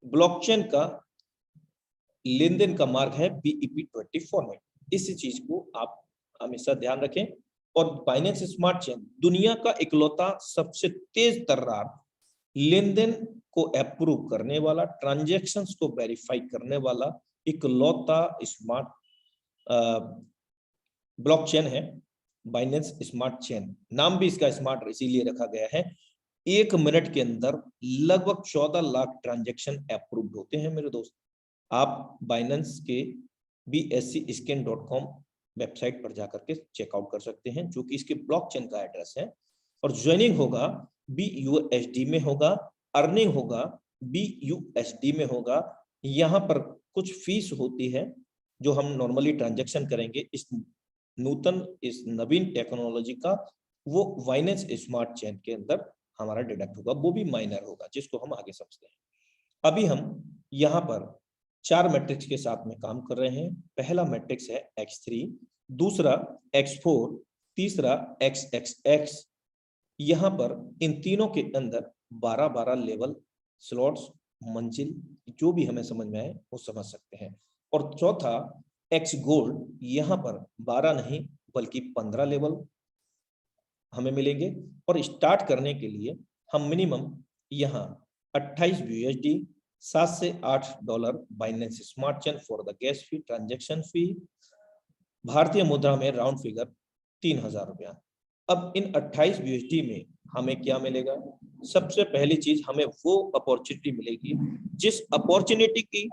Speaker 2: ब्लॉकचेन का लेन देन का मार्ग है BEP20 फॉर्मेट। इस चीज को आप हमेशा ध्यान रखें। और बाइनेंस स्मार्ट चेन दुनिया का इकलौता सबसे तेज तर्रार लेन देन को अप्रूव करने वाला, ट्रांजैक्शंस को वेरीफाई करने वाला इकलौता स्मार्ट ब्लॉकचेन है बाइनेंस स्मार्ट चेन। नाम भी इसका स्मार्ट इसीलिए रखा गया है। 1 मिनट के अंदर लगभग 14 लाख ट्रांजैक्शन अप्रूव्ड होते हैं मेरे दोस्त। आप बाइनेंस के bscscan.com वेबसाइट पर जाकर के चेकआउट कर सकते हैं, जो कि इसके ब्लॉकचेन का एड्रेस है। और ज्वाइनिंग होगा BUSD में होगा, अर्निंग होगा BUSD में होगा। यहाँ पर कुछ फीस होती है जो हम नॉर्मली ट्रांजैक्शन करेंगे इस नवीन टेक्नोलॉजी का, वो बाइनेंस स्मार्ट चेन के अंदर हमारा डिडक्ट होगा, वो भी माइनर होगा, जिसको हम आगे समझते हैं। अभी हम यहाँ पर 4 मैट्रिक्स के साथ में काम कर रहे हैं। पहला मैट्रिक्स है X3, दूसरा X4, तीसरा XXX। यहाँ पर इन तीनों के अंदर 12-12 लेवल स्लॉट्स, मंजिल जो भी हमें समझ में आए वो समझ सकते हैं। और चौथा X गोल्ड, यहाँ पर 12 नहीं बल्कि 15 लेवल हमें मिलेंगे। और स्टार्ट करने के लिए हम मिनिमम यहाँ 28 BUSD, 7 से $8 Binance smart chain for the gas fee, transaction fee, भारतीय मुद्रा में राउंड फिगर 3000 रुपया। अब इन 28 BUSD में हमें क्या मिलेगा? सबसे पहली चीज, हमें वो अपॉर्चुनिटी मिलेगी जिस अपॉर्चुनिटी की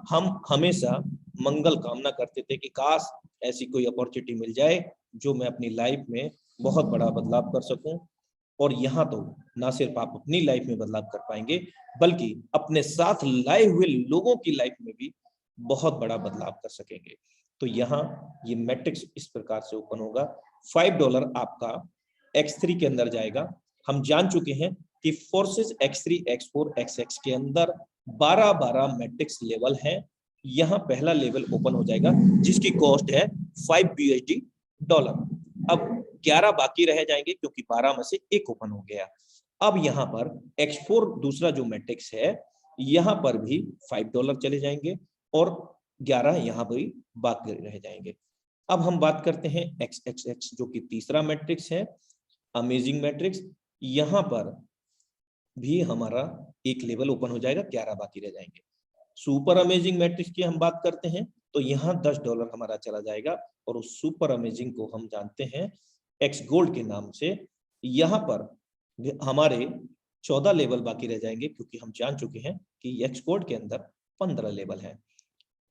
Speaker 2: हम हमेशा मंगल कामना करते थे कि काश ऐसी कोई अपॉर्चुनिटी मिल जाए जो मैं अपनी लाइफ में बहुत बड़ा बदलाव कर सकूं। और यहाँ तो ना सिर्फ आप अपनी लाइफ में बदलाव कर पाएंगे बल्कि अपने साथ लाए हुए लोगों की लाइफ में भी बहुत बड़ा बदलाव कर सकेंगे। तो यहाँ ये मैट्रिक्स इस प्रकार से ओपन होगा। $5 आपका X3 के अंदर जाएगा। हम जान चुके हैं कि फोर्सेस X3, X4, XX के अंदर 12 मैट्रिक्स लेवल है। यहाँ पहला लेवल ओपन हो जाएगा जिसकी कॉस्ट है $5। अब 11 बाकी रह जाएंगे क्योंकि 12 में से एक ओपन हो गया। अब यहाँ पर X4 दूसरा जो मैट्रिक्स है यहाँ पर भी $5 चले जाएंगे और 11 यहाँ भी बाकी रह जाएंगे। अब हम बात करते हैं XXX जो कि तीसरा मैट्रिक्स है, अमेजिंग मैट्रिक्स। यहाँ पर भी हमारा एक लेवल ओपन हो जाएगा, 11 बाकी रह जाएंगे। सुपर अमेजिंग मैट्रिक्स की हम बात करते हैं तो यहाँ $10 हमारा चला जाएगा और उस सुपर अमेजिंग को हम जानते हैं एक्स गोल्ड के नाम से। यहाँ पर हमारे 14 लेवल बाकी रह जाएंगे क्योंकि हम जान चुके हैं कि एक्स गोल्ड के अंदर 15 लेवल है।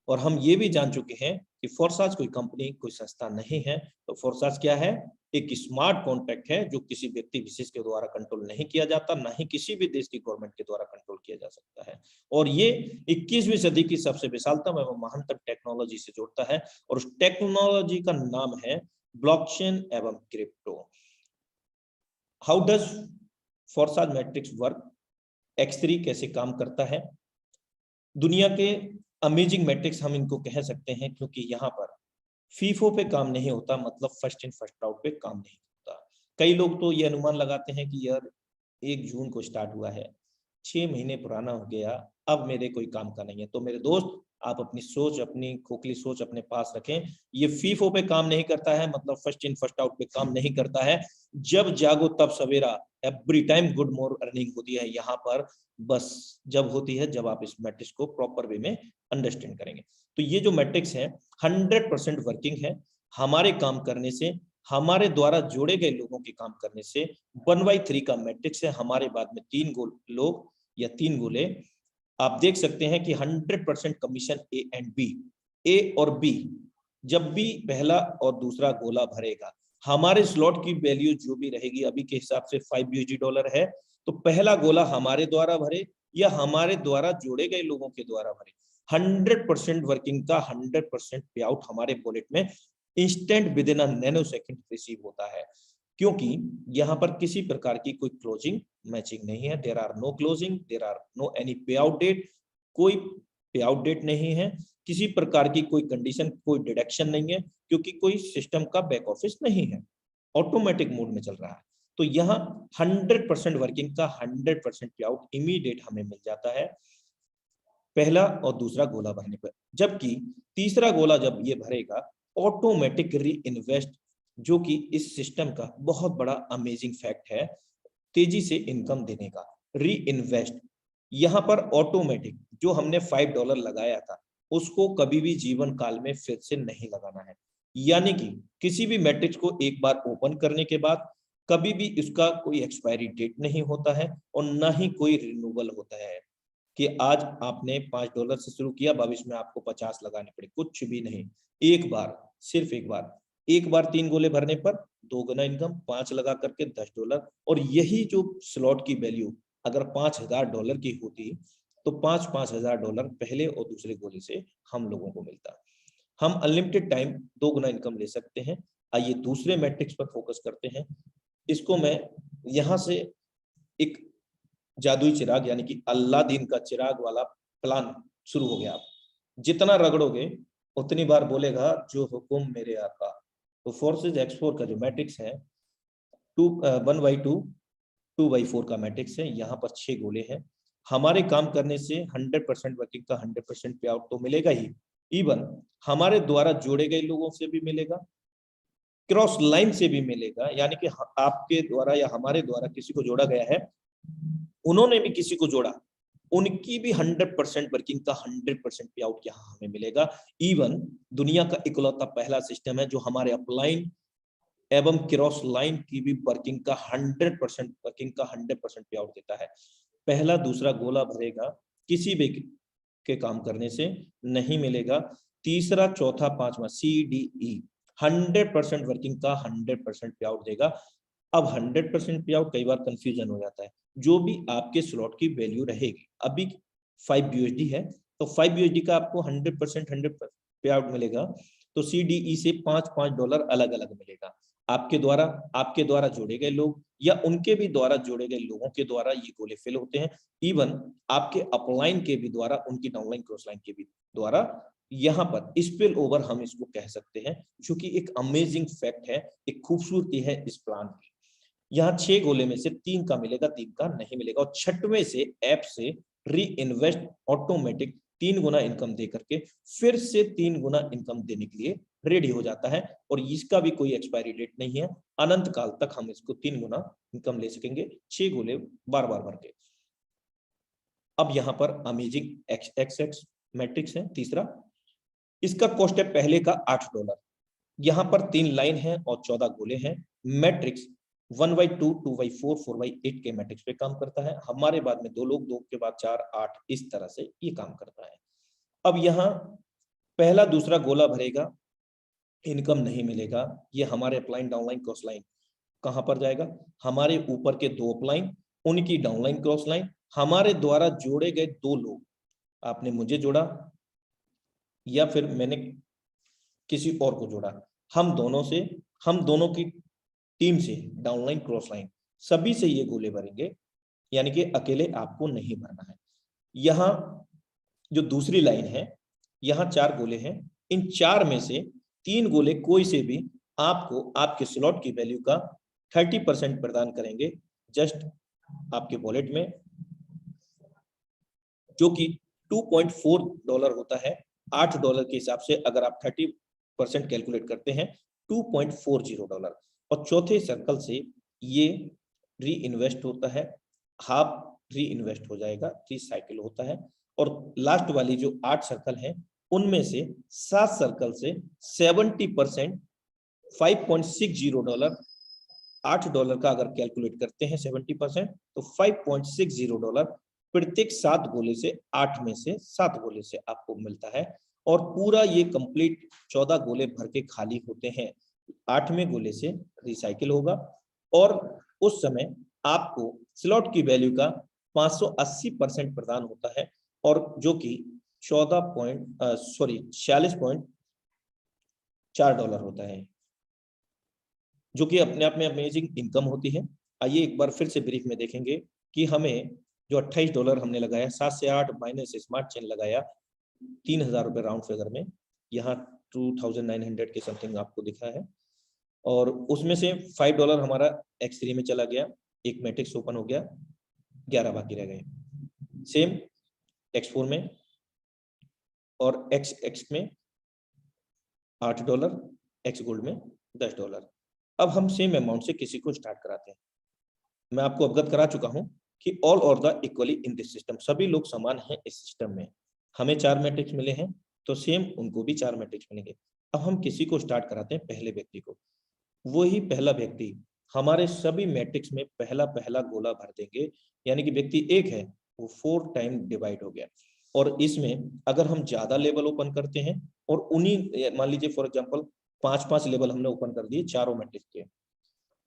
Speaker 2: और हम ये भी जान चुके हैं कि फोर्साज कोई कंपनी, कोई संस्था नहीं है। तो फोर्साज क्या है? एक स्मार्ट कॉन्ट्रैक्ट है जो किसी व्यक्ति विशेष के द्वारा कंट्रोल नहीं किया जाता, ना ही किसी भी देश की गवर्नमेंट के द्वारा कंट्रोल किया जा सकता है। और ये 21वीं सदी की सबसे विशालतम एवं महानतम टेक्नोलॉजी से जोड़ता है और उस टेक्नोलॉजी का नाम है ब्लॉकचेन एवं crypto. How does Forsage matrix work? X3 कैसे काम करता है? दुनिया के अमेजिंग मैट्रिक्स हम इनको कह सकते हैं क्योंकि यहाँ पर फीफो पे काम नहीं होता, मतलब फर्स्ट इन फर्स्ट आउट पे काम नहीं होता। कई लोग तो ये अनुमान लगाते हैं कि यार 1 जून को स्टार्ट हुआ है, 6 महीने पुराना हो गया, अब मेरे कोई काम का नहीं है। तो मेरे दोस्त, आप अपनी सोच, अपनी खोखली सोच अपने पास रखें। ये फीफो पे काम नहीं करता है, मतलब फर्स्ट इन फर्स्ट आउट पे काम नहीं करता है। जब जागो तब सवेरा, every time good more earning होती है यहाँ पर, बस जब होती है जब आप इस मैट्रिक्स को प्रॉपर वे में अंडरस्टैंड करेंगे। तो ये जो मैट्रिक्स है 100% वर्किंग है। हमारे काम करने से, हमारे द्वारा जोड़े गए लोगों के काम करने से 1/3 का मैट्रिक्स है। हमारे बाद में 3 लोग या 3 गोले, आप देख सकते हैं कि 100% कमीशन ए एंड बी, ए और बी जब भी पहला और दूसरा गोला भरेगा, हमारे स्लॉट की वैल्यू जो भी रहेगी अभी के हिसाब से $5 है, तो पहला गोला हमारे द्वारा भरे या हमारे द्वारा जोड़े गए लोगों के द्वारा भरे, 100% वर्किंग का 100% पे आउट हमारे वॉलेट में instant with in a nano second receive होता है। क्योंकि यहाँ पर किसी प्रकार की कोई क्लोजिंग मैचिंग नहीं है। There are no closing, there are no any pay out date, कोई पे आउट डेट नहीं है, किसी प्रकार की कोई कंडीशन, कोई डिडक्शन नहीं है, क्योंकि कोई सिस्टम का बैक ऑफिस नहीं है, ऑटोमेटिक मोड में चल रहा है। तो यहाँ 100% वर्किंग का 100% पे आउट इमीडिएट हमें मिल जाता है पहला और दूसरा गोला भरने पर। जबकि तीसरा गोला जब ये भरेगा, ऑटोमेटिक री इन्वेस्ट, जो कि इस सिस्टम का बहुत बड़ा अमेजिंग फैक्ट है तेजी से इनकम देने का, री इन्वेस्ट। यहाँ पर ऑटोमेटिक जो हमने $5 लगाया था उसको कभी भी जीवन काल में फिर से नहीं लगाना है। यानी कि किसी भी मैट्रिक्स को एक बार ओपन करने के बाद कभी भी इसका कोई एक्सपायरी डेट नहीं होता है और ना ही कोई रिन्यूअल होता है कि आज आपने $5 से शुरू किया, भविष्य में आपको 50 लगाने पड़े, कुछ भी नहीं। एक बार, सिर्फ एक बार 3 गोले भरने पर 2 गुना इनकम, 5 लगा करके $10। और यही जो स्लॉट की वैल्यू अगर $5000 की होती तो $5000 पहले और दूसरे गोले से हम लोगों को मिलता। हम अनलिमिटेड टाइम 2 गुना इनकम ले सकते हैं। आइए दूसरे मैट्रिक्स पर फोकस करते हैं। इसको मैं यहाँ से एक जादुई चिराग यानी कि अल्लादीन का चिराग वाला प्लान शुरू हो गया। आप जितना रगड़ोगे उतनी बार बोलेगा जो हुकुम मेरे आका। तो फोर्सेज X4 का जो मैट्रिक्स है 1/2 2/4 का मैट्रिक्स है। यहाँ पर 6 गोले हैं। हमारे काम करने से 100% वर्किंग का 100% पे आउट तो मिलेगा ही, इवन हमारे द्वारा जोड़े गए लोगों से भी मिलेगा, क्रॉस लाइन से भी मिलेगा, यानी कि आपके द्वारा या हमारे द्वारा किसी को जोड़ा गया है, उन्होंने भी किसी को जोड़ा, उनकी भी 100% वर्किंग का 100% पे आउट यहाँ हमें मिलेगा। इवन दुनिया का इकलौता पहला सिस्टम है जो हमारे अपलाइन एवं क्रॉस लाइन की भी वर्किंग का 100% पे आउट देता है। पहला दूसरा गोला भरेगा, किसी भी के काम करने से नहीं मिलेगा। तीसरा चौथा पांचवा CDE 100% वर्किंग का 100% पे आउट देगा। अब 100% पे आउट कई बार कंफ्यूजन हो जाता है। जो भी आपके स्लॉट की वैल्यू रहेगी, अभी 5 USD है तो 5 USD का आपको 100% पे आउट मिलेगा, तो CDE से $5 अलग अलग मिलेगा। आपके द्वारा जोड़े गए लोग या उनके भी द्वारा जोड़े गए लोगों के द्वारा ये गोले फिल होते हैं। इवन आपके अपलाइन के भी द्वारा, उनकी डाउनलाइन क्रॉस लाइन के भी द्वारा यहाँ पर स्पिल ओवर हम इसको कह सकते हैं, जो कि एक अमेजिंग फैक्ट है, एक खूबसूरती है इस प्लान की। यहाँ 6 गोले में से 3 का मिलेगा, 3 का नहीं मिलेगा, और 6वें से ऐप से री इन्वेस्ट ऑटोमेटिक 3 गुना इनकम दे करके फिर से 3 गुना इनकम देने के लिए रेडी हो जाता है। और इसका भी कोई एक्सपायरी डेट नहीं है, अनंत काल तक हम इसको 3 गुना इनकम ले सकेंगे, 6 गोले बार बार भर के। अब यहाँ पर अमेजिंग एक्सएक्स मैट्रिक्स है तीसरा, इसका कॉस्ट है पहले का $8। यहाँ पर 3 लाइन है और 14 गोले हैं। मैट्रिक्स 1/2, 2/4, 4/8 के मैट्रिक्स पे काम करता है। हमारे बाद में 2 लोग, 2 के बाद 4, 8, इस तरह से ये काम करता है। अब यहाँ पहला दूसरा गोला भरेगा, इनकम नहीं मिलेगा, ये हमारे अपलाइन डाउनलाइन क्रॉस लाइन कहां पर जाएगा, हमारे ऊपर के 2 अपलाइन, उनकी डाउनलाइन क्रॉस लाइन, हमारे द्वारा जोड़े गए 2 लोग, आपने मुझे जोड़ा या फिर मैंने किसी और को जोड़ा, हम दोनों की टीम से डाउनलाइन क्रॉस लाइन सभी से ये गोले भरेंगे, यानी कि अकेले आपको नहीं भरना है। यहाँ जो दूसरी लाइन है, यहाँ 4 गोले हैं, इन 4 में से 3 गोले कोई से भी आपको आपके स्लॉट की वैल्यू का 30% प्रदान करेंगे जस्ट आपके वॉलेट में, जो कि $2.4 होता है। $8 के हिसाब से अगर आप 30% कैलकुलेट करते हैं, $2.40। और चौथे सर्कल से ये री इन्वेस्ट होता है, हाफ री इन्वेस्ट हो जाएगा, रिसाइकिल होता है। और लास्ट वाली जो 8 सर्कल हैं, उनमें से 7 सर्कल से 70% $5.60, $8 का अगर कैलकुलेट करते हैं 70%, तो $5.60 प्रत्येक 7 गोले से, 8 में से 7 गोले से आपको मिलता है। और पूरा ये कंप्लीट 14 गोले भर के खाली होते हैं, 8वें गोले से रिसाइकिल होगा और उस समय आपको स्लॉट की वैल्यू का 580% प्रदान होता है, और जो कि $46.4 होता है, जो कि अपने आप में अमेजिंग इनकम होती है। आइए एक बार फिर से ब्रीफ में देखेंगे कि हमें जो $28 हमने लगाया, 7 से 8 माइनस स्मार्ट चेन लगाया, $3000 राउंड फिगर में, यहाँ 2900 के समथिंग आपको दिखा है, और उसमें से $5 हमारा X3 में चला गया, एक मैट्रिक्स ओपन हो गया, 11 बाकी रह गए। सेम X4 में और XX में $8, X गोल्ड में $10। अब हम सेम अमाउंट से किसी को स्टार्ट कराते हैं। मैं आपको अवगत करा चुका हूं कि ऑल और the equally in this system, सभी लोग समान हैं इस सिस्टम में। हमें 4 मैट्रिक्स मिले हैं, तो सेम उनको भी 4 मैट्रिक्स मिलेंगे। अब हम किसी को स्टार्ट कराते हैं, पहले व्यक्ति को। वही पहला व्यक्ति हमारे सभी मैट्रिक्स में पहला गोला भर देंगे, यानी कि व्यक्ति 1 है वो 4 टाइम डिवाइड हो गया। और इसमें अगर हम ज्यादा लेवल ओपन करते हैं और उन्हीं, मान लीजिए फॉर एग्जांपल 5-5 लेवल हमने ओपन कर दिए चारों मैट्रिक्स के,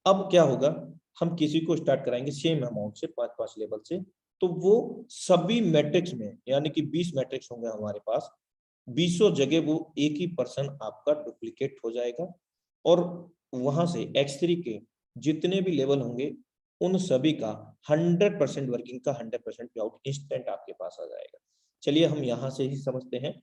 Speaker 2: अब क्या होगा, हम किसी को स्टार्ट कराएंगे सेम अमाउंट से 5-5 लेवल से, तो वो सभी मैट्रिक्स में, यानी कि 20 मैट्रिक्स होंगे हमारे पास, 20 जगह वो एक ही पर्सन आपका डुप्लीकेट हो जाएगा, और वहां से X3 के जितने भी लेवल होंगे उन सभी का 100% वर्किंग का 100% पे आउट इंस्टेंट आपके पास आ जाएगा। चलिए हम यहां से ही समझते हैं।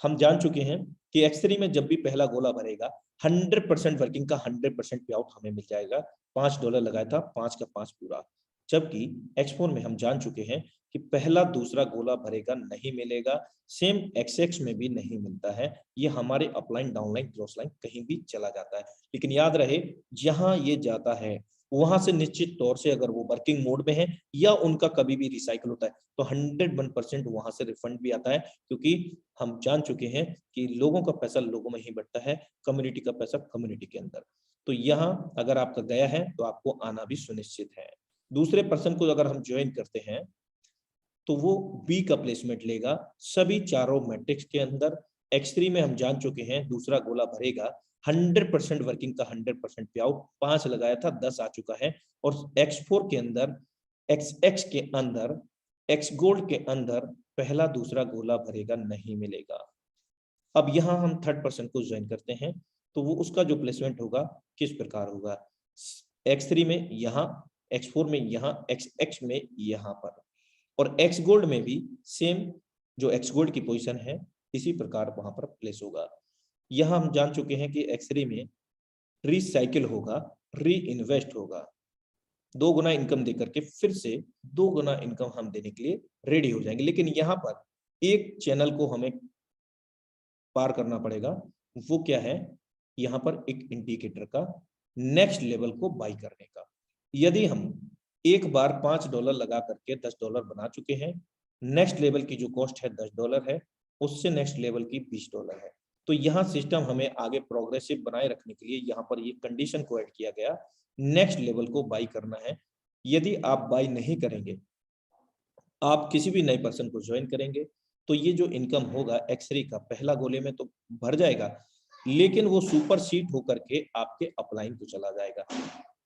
Speaker 2: हम जान चुके हैं कि X3 में जब भी पहला गोला भरेगा 100% वर्किंग का 100% पे आउट हमें मिल जाएगा। $5 लगाया था, 5 का 5 पूरा। जबकि X4 में हम जान चुके हैं कि पहला दूसरा गोला भरेगा नहीं मिलेगा, सेम XX में भी नहीं मिलता है, ये हमारे अपलाइन डाउनलाइन क्रॉस लाइन कहीं भी चला जाता है। लेकिन याद रहे, जहां ये जाता है वहां से निश्चित तौर से अगर वो वर्किंग मोड में है या उनका कभी भी रिसाइकिल होता है, तो 101% वहां से रिफंड भी आता है, क्योंकि हम जान चुके हैं कि लोगों का पैसा लोगों में ही बढ़ता है, कम्युनिटी का पैसा कम्युनिटी के अंदर। तो यहाँ अगर आपका गया है तो आपको आना भी सुनिश्चित है। दूसरे पर्सन को अगर हम ज्वाइन करते हैं तो वो B का प्लेसमेंट लेगा सभी चारों मैट्रिक्स के अंदर। X3 में हम जान चुके हैं दूसरा गोला भरेगा 100% वर्किंग का 100% पे आउट, 5 लगाया था, 10 आ चुका है। और X4 के अंदर, XX के अंदर, X गोल्ड के अंदर पहला दूसरा गोला भरेगा नहीं मिलेगा। अब यहाँ हम थर्ड पर्सन को ज्वाइन करते हैं, तो वो उसका जो प्लेसमेंट होगा किस प्रकार होगा, X3 में यहाँ, X4 में यहाँ, XX में यहाँ पर, और X गोल्ड में भी सेम जो X गोल्ड की पोजीशन है इसी प्रकार वहां पर प्लेस होगा। यहाँ हम जान चुके हैं कि X3 में रिसाइकिल होगा, री इन्वेस्ट होगा, 2 गुना इनकम देकर के फिर से 2 गुना इनकम हम देने के लिए रेडी हो जाएंगे। लेकिन यहाँ पर एक चैनल को हमें पार करना पड़ेगा, वो क्या है, यहाँ पर एक इंडिकेटर का नेक्स्ट लेवल को बाई करने का। यदि हम एक बार $5 लगा करके $10 बना चुके हैं, नेक्स्ट लेवल की जो कॉस्ट है $10 है, उससे नेक्स्ट लेवल की $20 है। तो यहाँ सिस्टम हमें आगे प्रोग्रेसिव बनाए रखने के लिए यहाँ पर ये कंडीशन को ऐड किया गया, नेक्स्ट लेवल को बाई करना है। यदि आप बाई नहीं करेंगे, आप किसी भी नए पर्सन को ज्वाइन करेंगे, तो ये जो इनकम होगा X3 का पहला गोले में तो भर जाएगा, लेकिन वो सुपर सीट होकर के आपके अपलाइन को चला जाएगा।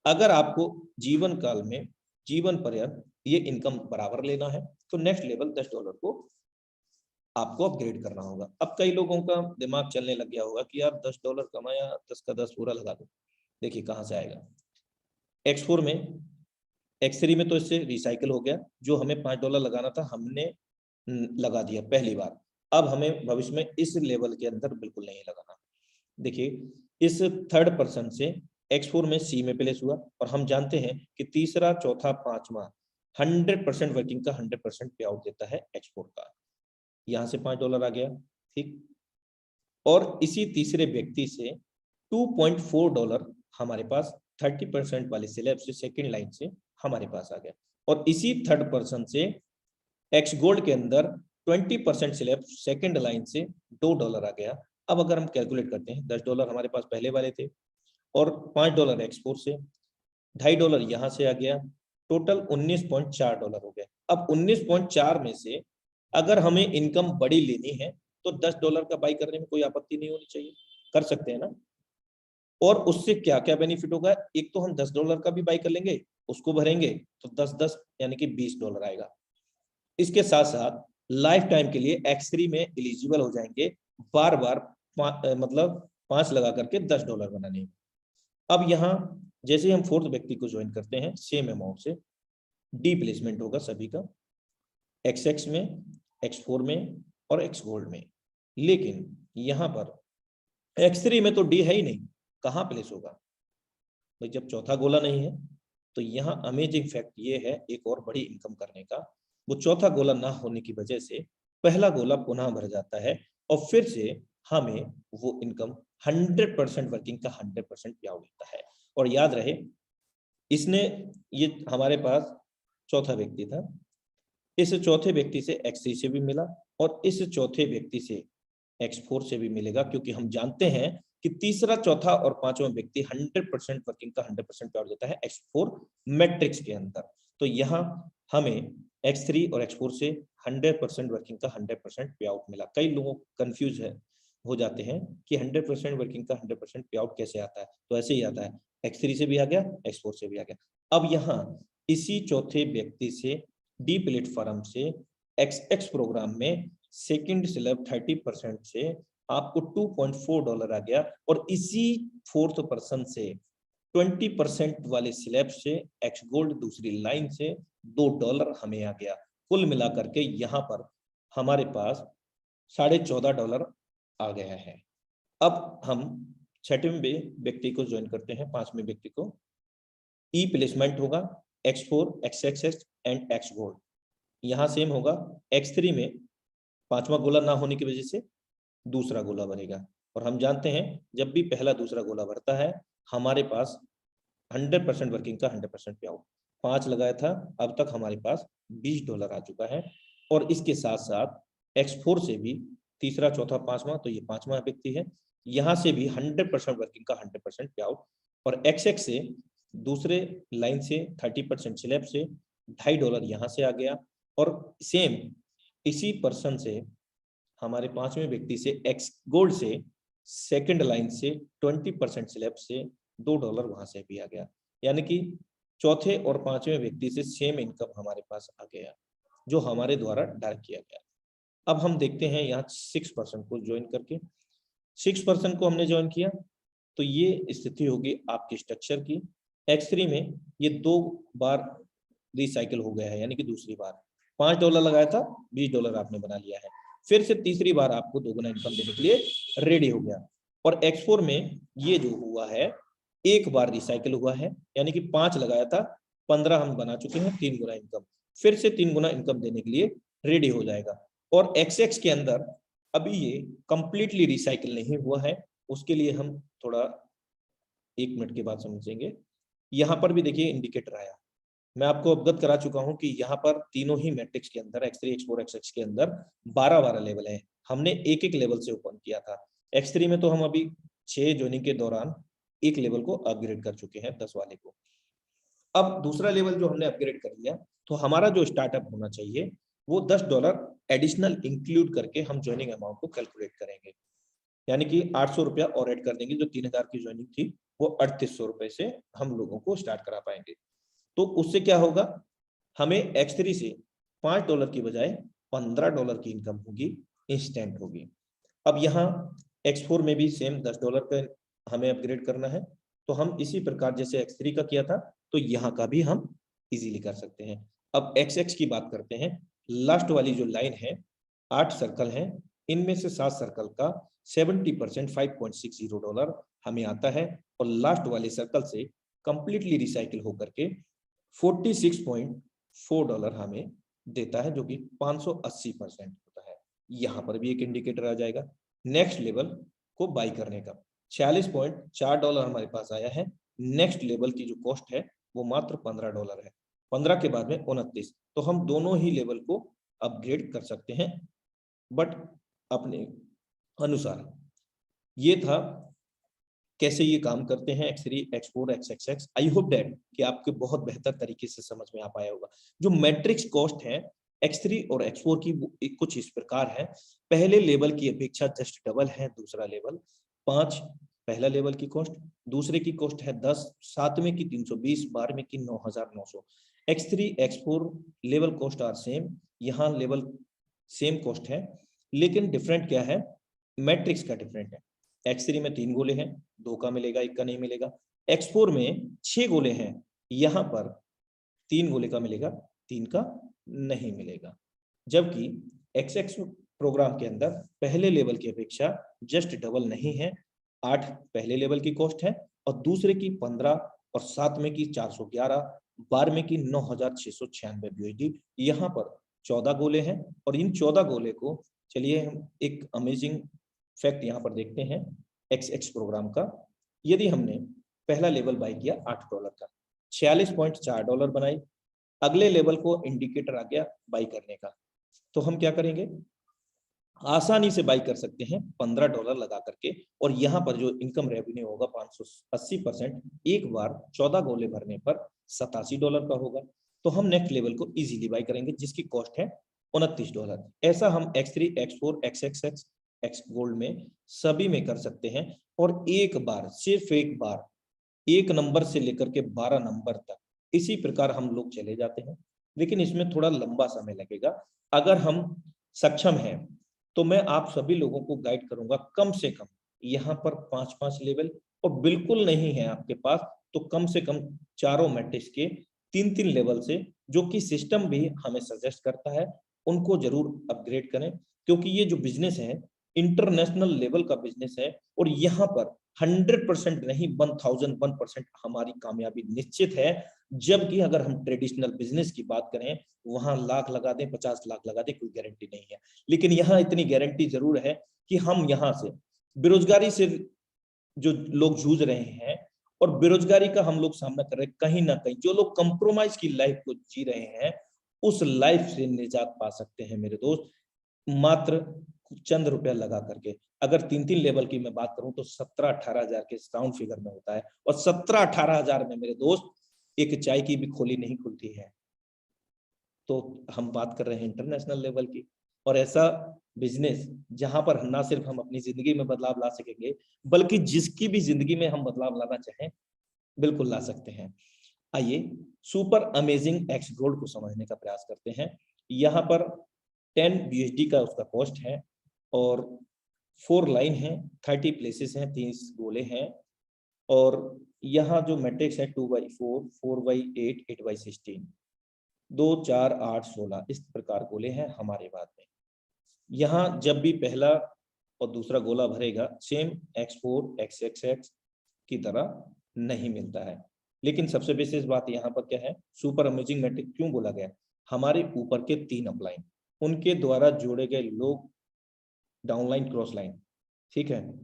Speaker 2: अगर आपको जीवन काल में, जीवन पर्यंत ये इनकम बराबर लेना है, तो नेक्स्ट लेवल $10 को आपको अपग्रेड करना होगा। अब कई लोगों का दिमाग चलने लग गया होगा कि यार $10 कमाया, 10 का 10 पूरा लगा दो। देखिए कहाँ से आएगा। X4 में, X3 में तो इससे रिसाइकिल हो गया, जो हमें $5 लगाना था हमने लगा दिया पहली बार। अब हमें भविष्य में इस लेवल के अंदर बिल्कुल नहीं लगाना। देखिए इस थर्ड पर्सन से X4 में C में प्लेस हुआ, और हम जानते हैं कि तीसरा, चौथा, पांचवा 100% वर्किंग का 100% पे आउट देता है X4 का। यहाँ से $5 आ गया, ठीक। और इसी तीसरे व्यक्ति से $2.4 हमारे पास 30% वाले स्लैब से सेकेंड लाइन से हमारे पास आ गया, और इसी थर्ड पर्सन से X गोल्ड के अंदर 20% स्लैब सेकेंड लाइन से $2 आ गया। अब अगर हम कैलकुलेट करते हैं, $10 हमारे पास पहले वाले थे और $5 X4 से, $2.5 यहाँ से आ गया, टोटल $19.4 हो गया। अब 19.4 में से अगर हमें इनकम बड़ी लेनी है तो $10 का बाई करने में कोई आपत्ति नहीं होनी चाहिए, कर सकते हैं ना। और उससे क्या क्या बेनिफिट होगा, एक तो हम $10 का भी बाई कर लेंगे, उसको भरेंगे तो 10-10 यानी कि $20 आएगा। इसके साथ साथ लाइफ टाइम के लिए X3 में एलिजिबल हो जाएंगे, बार बार मतलब 5 लगा करके $10 बनाने। अब यहाँ जैसे हम फोर्थ व्यक्ति को ज्वाइन करते हैं, सेम अमाउंट से डी प्लेसमेंट होगा सभी का, XX में, X4 में और X गोल्ड में। लेकिन यहाँ पर X3 में तो डी है ही नहीं, कहाँ प्लेस होगा भाई, जब चौथा गोला नहीं है। तो यहाँ अमेजिंग फैक्ट ये है, एक और बड़ी इनकम करने का, वो चौथा गोला ना होने की वजह से पहला गोला पुनः भर जाता है, और फिर से हमें वो इनकम 100% वर्किंग का 100% पे आउट देता है। और याद रहे, इसने, ये हमारे पास चौथा व्यक्ति था, इस चौथे व्यक्ति से X3 से भी मिला, और इस चौथे व्यक्ति से X4 से भी मिलेगा, क्योंकि हम जानते हैं कि तीसरा, चौथा और पांचवा व्यक्ति 100% वर्किंग का 100% पे आउट देता है X4 मैट्रिक्स के अंदर। तो यहाँ हमें X3 और X4 से 100% वर्किंग का 100% पे आउट मिला। कई लोगों कंफ्यूज हो जाते हैं कि 100% वर्किंग का 100% पे आउट कैसे आता है, तो ऐसे ही आता है, X3 से भी आ गया, X4 से भी आ गया। अब यहाँ इसी चौथे व्यक्ति से डी प्लेटफॉर्म से XX प्रोग्राम में सेकंड स्लैब 30% से आपको $2.4 आ गया, और इसी फोर्थ पर्सन से 20% वाले स्लैब से X गोल्ड दूसरी लाइन से $2 हमें आ गया। कुल मिलाकर के यहाँ पर हमारे पास $14.5 आ गया है। अब हम छठवें व्यक्ति को ज्वाइन करते हैं, पांचवें व्यक्ति को। ई प्लेसमेंट होगा X4, XXX and X gold. यहाँ सेम होगा, X3 में पांचवा गोला ना होने की वजह से दूसरा गोला बनेगा, और हम जानते हैं जब भी पहला दूसरा गोला भरता है हमारे पास 100% वर्किंग का 100% पे आउट। 5 लगाया था, अब तक हमारे पास $20 आ चुका है। और इसके साथ साथ X4 से भी तीसरा, चौथा, पांचवा, तो ये पांचवा व्यक्ति है, यहाँ से भी 100% वर्किंग का 100% पे आउट, और XX से दूसरे लाइन से 30% स्लैब से $2.5 यहाँ से आ गया, और सेम इसी पर्सन से हमारे पांचवें व्यक्ति से X गोल्ड से सेकंड लाइन से 20% स्लैब से $2 वहां से भी आ गया। यानी कि चौथे और पांचवें व्यक्ति से सेम इनकम हमारे पास आ गया, जो हमारे द्वारा डार्क किया गया। अब हम देखते हैं यहाँ 6% को ज्वाइन करके, 6% को हमने ज्वाइन किया, तो ये स्थिति होगी आपकी स्ट्रक्चर की। X3 में ये 2 बार रिसाइकिल हो गया है, यानी कि दूसरी बार $5 लगाया था, $20 आपने बना लिया है, फिर से तीसरी बार आपको 2 गुना इनकम देने के लिए रेडी हो गया। और X4 में ये जो हुआ है, 1 बार रिसाइकिल हुआ है, यानी कि 5 लगाया था, 15 हम बना चुके हैं, 3 गुना इनकम, फिर से 3 गुना इनकम देने के लिए रेडी हो जाएगा। और XX के अंदर अभी ये कंप्लीटली रिसाइकिल नहीं हुआ है, उसके लिए हम थोड़ा 1 मिनट के बाद समझेंगे। यहाँ पर भी देखिए इंडिकेटर आया, मैं आपको अवगत करा चुका हूं कि यहाँ पर तीनों ही मैट्रिक्स के अंदर X3, X4, XX के अंदर 12-12 लेवल है। हमने एक एक लेवल से ओपन किया था। X3 में तो हम अभी 6 ज्वाइनिंग के दौरान एक लेवल को अपग्रेड कर चुके हैं, 10 वाले को। अब दूसरा लेवल जो हमने अपग्रेड कर लिया, तो हमारा जो स्टार्टअप होना चाहिए वो $10 एडिशनल इंक्लूड करके हम ज्वाइनिंग अमाउंट को कैलकुलेट करेंगे, यानी कि 800 रुपया और ऐड कर देंगे। जो 3000 की ज्वाइनिंग थी वो 3800 रुपए से हम लोगों को स्टार्ट करा पाएंगे। तो उससे क्या होगा, हमें X3 से $5 की बजाय $15 की इनकम होगी, इंस्टेंट होगी। अब यहाँ X4 में भी सेम $10 का हमें अपग्रेड करना है, तो हम इसी प्रकार जैसे X3 का किया था, तो यहाँ का भी हम इजीली कर सकते हैं। अब XX की बात करते हैं। लास्ट वाली जो लाइन है, 8 सर्कल हैं, इनमें से 7 सर्कल का 70% $5.60 हमें आता है, और लास्ट वाले सर्कल से कंप्लीटली रिसाइकिल होकर के $46.4 हमें देता है, जो कि 580% होता है। यहाँ पर भी एक इंडिकेटर आ जाएगा नेक्स्ट लेवल को बाई करने का। $46.4 हमारे पास आया है। नेक्स्ट लेवल की जो कॉस्ट है वो मात्र $15 है। 15 के बाद में 29, तो हम दोनों ही लेवल को अपग्रेड कर सकते हैं, बट अपने अनुसार। ये था कैसे ये काम करते हैं X3, X4, XXX। I hope that कि आपके बहुत बेहतर तरीके से समझ में आ पाया होगा। जो मैट्रिक्स कॉस्ट है X3 और X4 की कुछ इस प्रकार है। पहले लेवल की अपेक्षा जस्ट डबल है दूसरा लेवल, 5 पहला लेवल की कॉस्ट, दूसरे की कॉस्ट है 10, सातवें की 320, 12वें की 9900। X3, X4 level cost are same, यहाँ लेवल सेम कॉस्ट है, लेकिन डिफरेंट क्या है, मैट्रिक्स का डिफरेंट है। X3 में 3 गोले हैं, 2 का मिलेगा, 1 का नहीं मिलेगा। X4 में 6 गोले हैं, यहाँ पर 3 गोले का मिलेगा, 3 का नहीं मिलेगा। जबकि XX प्रोग्राम के अंदर पहले लेवल की अपेक्षा जस्ट डबल नहीं है, 8 पहले लेवल की कॉस्ट है, और दूसरे की 15, और सातवें की 411, 12वें की 9696 USD। यहाँ पर 14 गोले हैं, और इन 14 गोले को चलिए हम एक अमेजिंग फैक्ट यहाँ पर देखते हैं XX प्रोग्राम का। यदि हमने पहला लेवल बाई किया $8 का, $46.4 बनाई, अगले लेवल को इंडिकेटर आ गया बाई करने का, तो हम क्या करेंगे, आसानी से बाई कर सकते हैं $15 लगा करके। और यहाँ पर जो इनकम रेवेन्यू होगा 580%, एक बार 14 गोले भरने पर $87 का होगा। तो हम नेक्स्ट लेवल को इजीली बाई करेंगे, जिसकी कॉस्ट है $29। ऐसा हम X3, X4, XXX, X gold में सभी में कर सकते हैं। और एक बार, सिर्फ एक बार, 1 नंबर से लेकर के 12 नंबर तक इसी प्रकार हम लोग चले जाते हैं, लेकिन इसमें थोड़ा लंबा समय लगेगा। अगर हम सक्षम हैं तो मैं आप सभी लोगों को गाइड करूंगा, कम से कम यहाँ पर 5-5 लेवल, और बिल्कुल नहीं है आपके पास तो कम से कम चारों मैट्रिक्स के 3-3 लेवल से, जो कि सिस्टम भी हमें सजेस्ट करता है, उनको जरूर अपग्रेड करें। क्योंकि ये जो बिजनेस है इंटरनेशनल लेवल का बिजनेस है, और यहाँ पर 100% नहीं 1001% हमारी कामयाबी निश्चित है। जबकि अगर हम ट्रेडिशनल बिजनेस की बात करें, वहां लाख लगा दें, 50 लाख लगा दें, कोई गारंटी नहीं है। लेकिन यहाँ इतनी गारंटी जरूर है कि हम यहाँ से बेरोजगारी से जो लोग जूझ रहे हैं, और बेरोजगारी का हम लोग सामना कर रहे हैं, कहीं ना कहीं जो लोग कंप्रोमाइज की लाइफ को जी रहे हैं, उस लाइफ से निजात पा सकते हैं मेरे दोस्त, मात्र चंद रुपया लगा करके। अगर 3-3 लेवल की मैं बात करूं तो 17-18 हजार के राउंड फिगर में होता है, और 17-18 हजार में मेरे दोस्त एक चाय की भी खोली नहीं खुलती है। तो हम बात कर रहे हैं इंटरनेशनल लेवल की, और ऐसा बिजनेस जहां पर ना सिर्फ हम अपनी जिंदगी में बदलाव ला सकेंगे, बल्कि जिसकी भी जिंदगी में हम बदलाव लाना चाहें, बिल्कुल ला सकते हैं। आइए सुपर अमेजिंग एक्स गोल्ड को समझने का प्रयास करते हैं। यहाँ पर 10 USD का उसका कॉस्ट है, और 4 लाइन है, 30 प्लेसेस हैं, 30 गोले हैं, और यहाँ जो मैट्रिक्स है 2/4, 4/8, 8/16, 2, 4, 8, 16 इस प्रकार गोले हैं हमारे बाद में। यहाँ जब भी पहला और दूसरा गोला भरेगा सेम x4 xxx की तरह नहीं मिलता है। लेकिन सबसे विशेष बात यहाँ पर क्या है, सुपर अमेजिंग मैट्रिक्स क्यों बोला गया? हमारे ऊपर के 3 अपलाइन उनके द्वारा जोड़े गए लोग डाउनलाइन क्रॉस लाइन, ठीक है।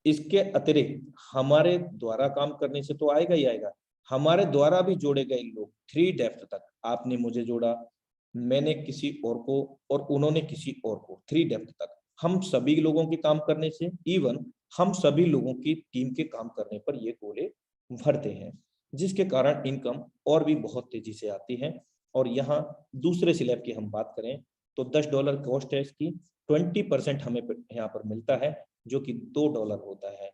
Speaker 2: इसके अतिरिक्त हमारे द्वारा काम करने से तो आएगा ही आएगा, हमारे द्वारा भी जोड़े गए लोग 3 डेप्थ तक, आपने मुझे जोड़ा, मैंने किसी और को और उन्होंने किसी और को, 3 डेप्थ तक हम सभी लोगों के काम करने से, इवन हम सभी लोगों की टीम के काम करने पर ये गोले भरते हैं, जिसके कारण इनकम और भी बहुत तेजी से आती है। और यहाँ दूसरे स्लैब की हम बात करें तो $10 कॉस्ट है इसकी, 20% हमें यहाँ पर मिलता है जो कि $2 होता है।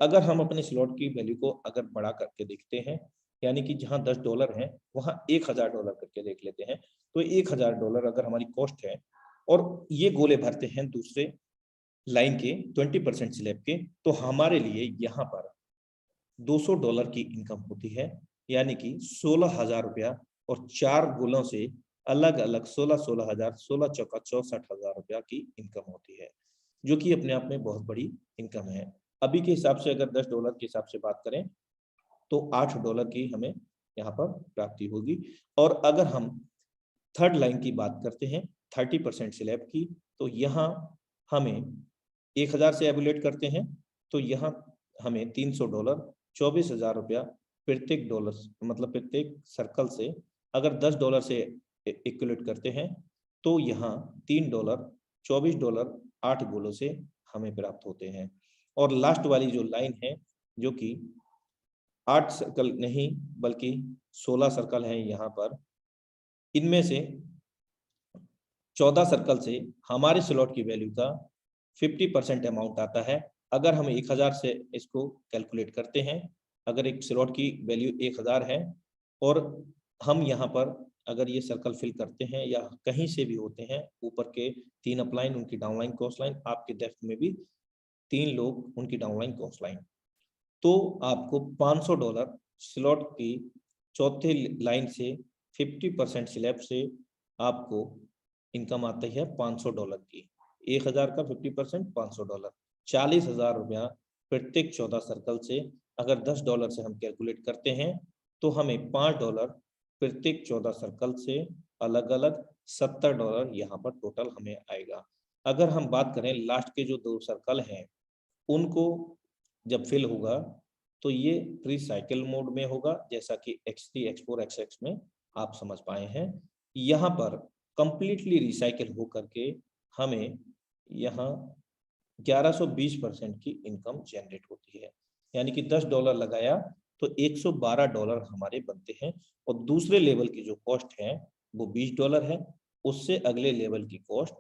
Speaker 2: अगर हम अपने स्लॉट की वैल्यू को अगर बढ़ा करके देखते हैं, यानी कि जहां $10 है वहां $1000 करके देख लेते हैं, तो $1000 अगर हमारी कॉस्ट है और ये गोले भरते हैं दूसरे लाइन के 20% स्लैब के, तो हमारे लिए यहाँ पर $200 की इनकम होती है, यानी कि 16,000 रुपया, और 4 गोलों से अलग अलग 16,000, 16 चौका 64,000 रुपया की इनकम होती है, जो कि अपने आप में बहुत बड़ी इनकम है। अभी के हिसाब से अगर $10 के हिसाब से बात करें तो $8 की हमें यहाँ पर प्राप्ति होगी। और अगर हम थर्ड लाइन की बात करते हैं 30% स्लैब की, तो यहाँ हमें 1000 से एवुलेट करते हैं, तो यहाँ हमें $300, 24,000 रुपया प्रत्येक डॉलर, मतलब प्रत्येक सर्कल से अगर $10 से इक्वलेट करते हैं, तो यहाँ $3, $24 8 गोलों से हमें प्राप्त होते हैं। और लास्ट वाली जो लाइन है, जो कि 8 सर्कल नहीं बल्कि 16 सर्कल हैं यहाँ पर, इनमें से 14 सर्कल से हमारे स्लॉट की वैल्यू का 50% अमाउंट आता है। अगर हम 1000 से इसको कैलकुलेट करते हैं, अगर एक स्लॉट की वैल्यू 1000 है और हम यहाँ पर अगर ये सर्कल फिल करते हैं या कहीं से भी होते हैं, ऊपर के 3 अपलाइन उनकी डाउनलाइन क्रॉस लाइन, आपके डेप्थ में भी 3 लोग उनकी डाउनलाइन क्रॉस लाइन, तो आपको $500 स्लॉट की चौथे लाइन से 50% स्लैब से आपको इनकम आती है $500 की। 1000 का 50% $500, 40,000 रुपया प्रत्येक 14 सर्कल से। अगर $10 से हम कैलकुलेट करते हैं तो हमें $5 प्रत्येक 14 सर्कल से अलग अलग $70 यहाँ पर टोटल हमें आएगा। अगर हम बात करें लास्ट के जो 2 सर्कल हैं उनको जब फिल होगा तो ये प्री साइकिल मोड में होगा, जैसा कि X3, X4, XX में आप समझ पाए हैं। यहाँ पर कंप्लीटली रिसाइकिल हो करके हमें यहाँ 1120% की इनकम जनरेट होती है, यानी कि $10 लगाया तो $112 हमारे बनते हैं। और दूसरे लेवल की जो कॉस्ट है वो $20 है, उससे अगले लेवल की कॉस्ट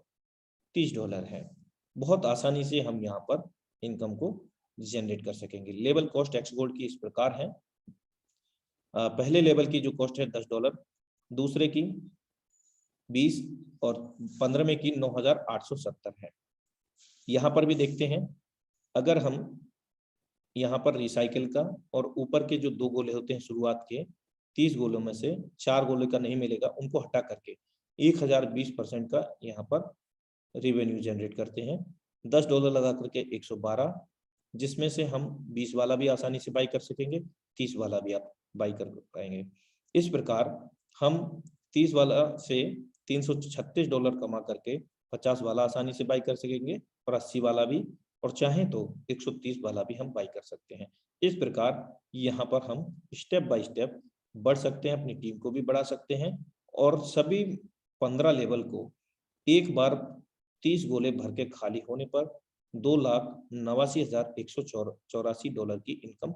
Speaker 2: $30 है। बहुत आसानी से हम यहाँ पर इनकम को जनरेट कर सकेंगे। लेवल कॉस्ट एक्स गोल्ड की इस प्रकार है, पहले लेवल की जो कॉस्ट है $10, दूसरे की 20 और 15 में की 9,870 है। यहाँ पर भी देखते हैं, अगर हम यहाँ पर रिसाइकिल का और ऊपर के जो 2 गोले होते हैं शुरुआत के 30 गोलों में से 4 गोले का नहीं मिलेगा, उनको हटा करके 1020% का यहाँ पर रेवेन्यू जनरेट करते हैं। $10 लगा करके 112, जिसमें से हम 20 वाला भी आसानी से बाई कर सकेंगे, 30 वाला भी आप बाई कर पाएंगे। इस प्रकार हम 30 वाला से $336 कमा करके 50 वाला आसानी से बाई कर सकेंगे और 80 वाला भी, और चाहें तो 130 वाला भी हम बाई कर सकते हैं। इस प्रकार यहाँ पर हम स्टेप बाय स्टेप बढ़ सकते हैं, अपनी टीम को भी बढ़ा सकते हैं और सभी 15 लेवल को एक बार 30 गोले भर के खाली होने पर $2,89,184 की इनकम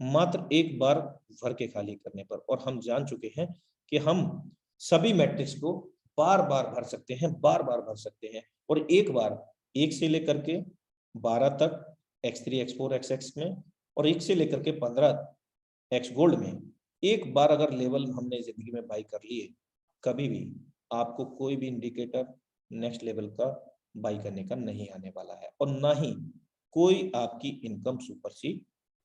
Speaker 2: मात्र एक बार भर के खाली करने पर। और हम जान चुके हैं कि हम सभी मैट्रिक्स को बार बार भर सकते हैं, बार बार भर सकते हैं, और एक बार 1 से लेकर के 12 तक X3, X4, XX में, और 1 से लेकर के 15 X गोल्ड में एक बार अगर लेवल हमने जिंदगी में बाई कर लिए, कभी भी आपको कोई भी इंडिकेटर नेक्स्ट लेवल का बाई करने का नहीं आने वाला है, और ना ही कोई आपकी इनकम सुपरसीड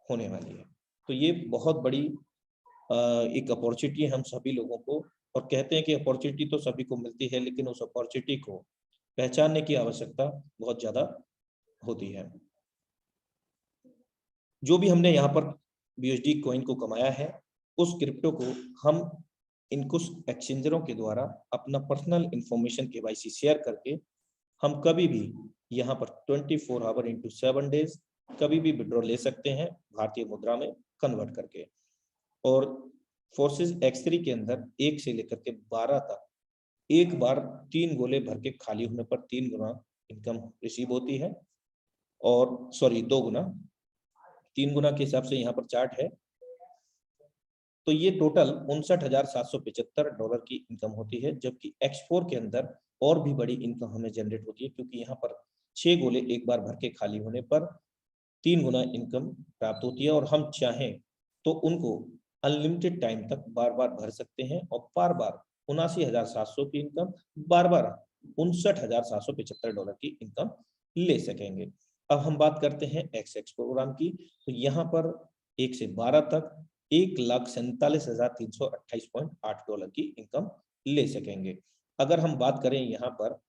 Speaker 2: होने वाली है। तो ये बहुत बड़ी एक अपॉर्चुनिटी है हम सभी लोगों को, और कहते हैं कि अपॉर्चुनिटी तो सभी को मिलती है, लेकिन उस अपॉर्चुनिटी को पहचानने की आवश्यकता बहुत ज्यादा होती है। जो भी हमने यहाँ पर BUSD कॉइन को कमाया है, उस क्रिप्टो को हम इन कुछ एक्सचेंजरों के द्वारा अपना पर्सनल इंफॉर्मेशन KYC शेयर करके हम कभी भी यहाँ पर 24 आवर इंटू 7 डेज कभी भी विड्रॉ ले सकते हैं भारतीय मुद्रा में कन्वर्ट करके। और फोर्सेस X3 के अंदर 1 से लेकर के 12 तक एक बार 3 गोले भर के खाली होने पर 3 गुना इनकम रिसीव होती है, और सॉरी 2 गुना, 3 गुना के हिसाब से यहाँ पर चार्ट है। तो ये टोटल $59,775 की इनकम होती है, जबकि X4 के अंदर और भी बड़ी इनकम हमें जनरेट होती है, क्योंकि यहाँ पर 6 गोले एक बार भर के खाली होने पर 3 गुना इनकम प्राप्त होती है, और हम चाहें तो उनको अनलिमिटेड टाइम तक बार बार भर सकते हैं, और बार बार 79,700 की इनकम, बार बार $59,775 की इनकम ले सकेंगे। अब हम बात करते हैं XX प्रोग्राम की। तो यहाँ पर 1 से 12 तक $1,47,328.8 की इनकम ले सकेंगे। अगर हम बात करें यहाँ पर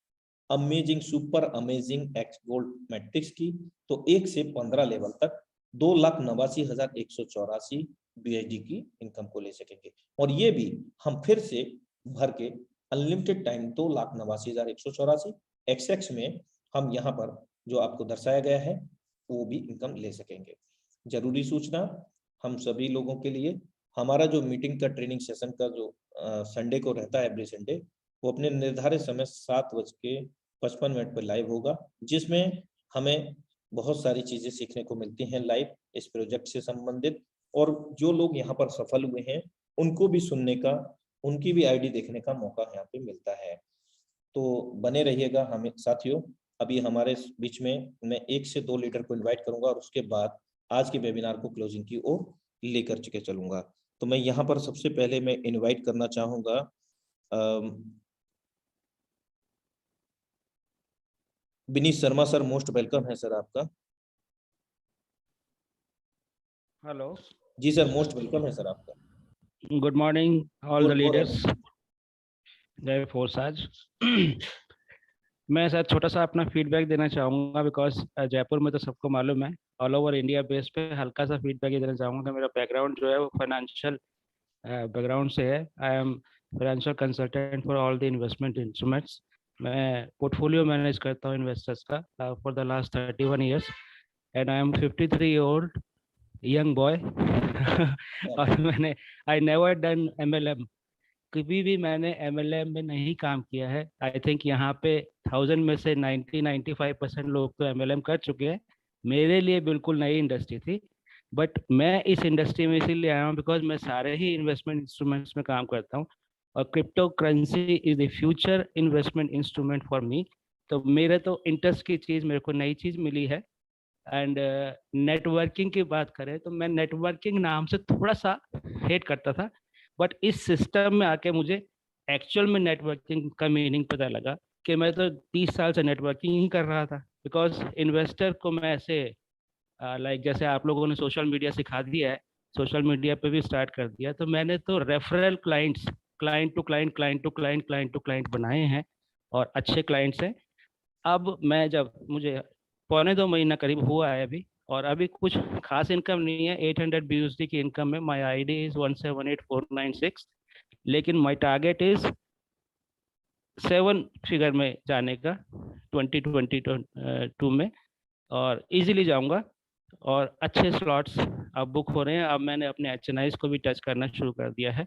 Speaker 2: amazing super amazing x gold matrix की, तो 1 से 15 लेवल तक 2,89,184 BUSD की इनकम को ले सकेंगे, और ये भी हम फिर से भर के अनलिमिटेड टाइम 2,89,184 XX में हम यहाँ पर जो आपको दर्शाया गया है वो भी इनकम ले सकेंगे। जरूरी सूचना हम सभी लोगों के लिए, हमारा जो मीटिंग का ट्रेनिंग सेशन का जो संडे को रहता है, एवरी संडे, वो अपने निर्धारित समय 7:55 पर लाइव होगा, जिसमें हमें बहुत सारी चीजें सीखने को मिलती हैं लाइव इस प्रोजेक्ट से संबंधित, और जो लोग यहाँ पर सफल हुए हैं उनको भी सुनने का, उनकी भी आईडी देखने का मौका यहाँ पे मिलता है। तो बने रहिएगा हमें साथियों। अभी हमारे बीच में मैं 1 से 2 लीडर को इन्वाइट करूंगा, और उसके बाद आज के वेबिनार को क्लोजिंग की ओर लेकर के चलूंगा। तो मैं यहाँ पर सबसे पहले मैं इन्वाइट करना चाहूंगा Vineet Sharma sir, most welcome है सर आपका।
Speaker 3: हेलो
Speaker 2: जी सर, मोस्ट वेलकम है सर आपका।
Speaker 3: Good morning all the
Speaker 2: Good
Speaker 3: leaders, जय फोर्साज। मैं सर छोटा सा अपना फीडबैक देना चाहूँगा, बिकॉज जयपुर में तो सबको मालूम है, ऑल ओवर इंडिया बेस पे हल्का सा फीडबैक ये देना चाहूँगा। मेरा बैकग्राउंड जो है वो फाइनेंशियल बैकग्राउंड से है। I am financial consultant for all the investment instruments. मैं पोर्टफोलियो मैनेज करता हूँ इन्वेस्टर्स का for the last 31 years, and I am 53 old young boy. और मैंने आई नेवर डन MLM, कभी भी मैंने MLM में नहीं काम किया है। आई थिंक यहाँ पे 1000 में से 90-95% लोग तो MLM कर चुके हैं। मेरे लिए बिल्कुल नई इंडस्ट्री थी, बट मैं इस इंडस्ट्री में इसीलिए आया हूँ बिकॉज मैं सारे ही इन्वेस्टमेंट इंस्ट्रूमेंट्स में काम करता हूँ, और crypto currency is the future investment instrument for me. तो मेरे तो इंटरेस्ट की चीज़, मेरे को नई चीज़ मिली है। एंड नेटवर्किंग की बात करें तो मैं नेटवर्किंग नाम से थोड़ा सा हेट करता था, बट इस सिस्टम में आके मुझे एक्चुअल में नेटवर्किंग का मीनिंग पता लगा कि मैं तो 30 साल से नेटवर्किंग ही कर रहा था। बिकॉज इन्वेस्टर को मैं ऐसे लाइक जैसे आप लोगों ने सोशल मीडिया सिखा दिया है, सोशल मीडिया पे भी स्टार्ट कर दिया, तो मैंने तो referral clients, client to client, client to client, client to client बनाए हैं, और अच्छे क्लाइंट्स हैं। अब मैं जब मुझे 1.25 महीना करीब हुआ है अभी, और अभी कुछ खास इनकम नहीं है, 800 BUSD की इनकम है। माई ID इज 178496, लेकिन माई टारगेट इज 7 फिगर में जाने का 2022 में, और इजीली जाऊंगा, और अच्छे स्लॉट्स अब बुक हो रहे हैं। अब मैंने अपने HNIs को भी टच करना शुरू कर दिया है,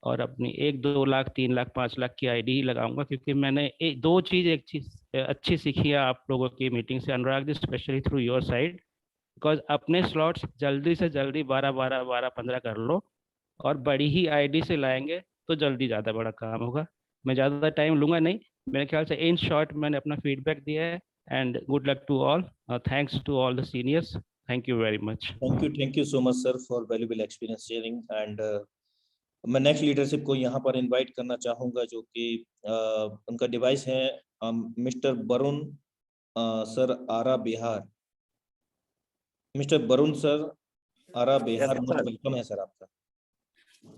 Speaker 3: और अपनी 1-2 लाख 3 लाख 5 लाख की ID ही लगाऊंगा, क्योंकि मैंने एक चीज़ अच्छी सीखी है आप लोगों की मीटिंग से, Anurag ji, specially through your side. Because अपने स्लॉट्स जल्दी से जल्दी 12-15 कर लो, और बड़ी ही ID से लाएंगे तो जल्दी ज़्यादा बड़ा काम होगा। मैं ज़्यादा टाइम लूँगा नहीं, मेरे ख्याल से इन शॉर्ट मैंने अपना फीडबैक दिया है। And good luck to all, thanks to all the seniors, thank you very much.
Speaker 2: Thank you so much sir for valuable experience sharing. एंड मैं नेक्स्ट लीडरशिप को यहाँ पर इनवाइट करना चाहूँगा, जो कि उनका डिवाइस है mister Varun sir, Ara Bihar. Mister Varun sir, Ara Bihar,
Speaker 4: Yes,
Speaker 2: most
Speaker 4: sir.
Speaker 2: Welcome है सर आपका।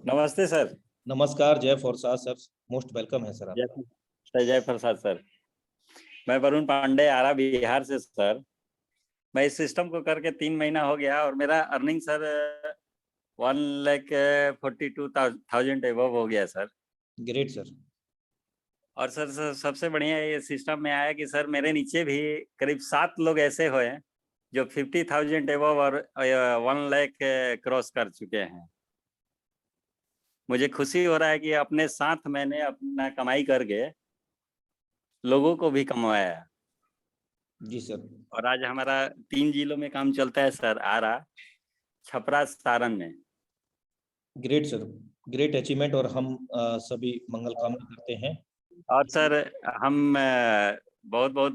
Speaker 4: नमस्ते सर।
Speaker 2: नमस्कार, Jai Prasad sir, most welcome है सर आपका।
Speaker 4: जय प्रसाद सर। मैं वरुण पांडे, आरा बिहार से सर। मैं इस सिस्टम को करके 3 महीना हो गया और मेरा अर्निंग सर 1,42,000 एबव हो गया सर।
Speaker 2: Great sir.
Speaker 4: और सर सबसे बढ़िया ये सिस्टम में आया कि सर मेरे नीचे भी करीब 7 लोग ऐसे हुए जो 50,000 एबव और 1 लाख क्रॉस कर चुके हैं। मुझे खुशी हो रहा है कि अपने साथ मैंने अपना कमाई करके लोगों को भी कमाया।
Speaker 2: जी सर।
Speaker 4: और आज हमारा 3 जिलों में काम चलता है सर, आरा, छपरा, सारण में।
Speaker 2: ग्रेट सर, ग्रेट अचीवमेंट, और हम सभी मंगल कामना करते हैं।
Speaker 4: और सर हम बहुत बहुत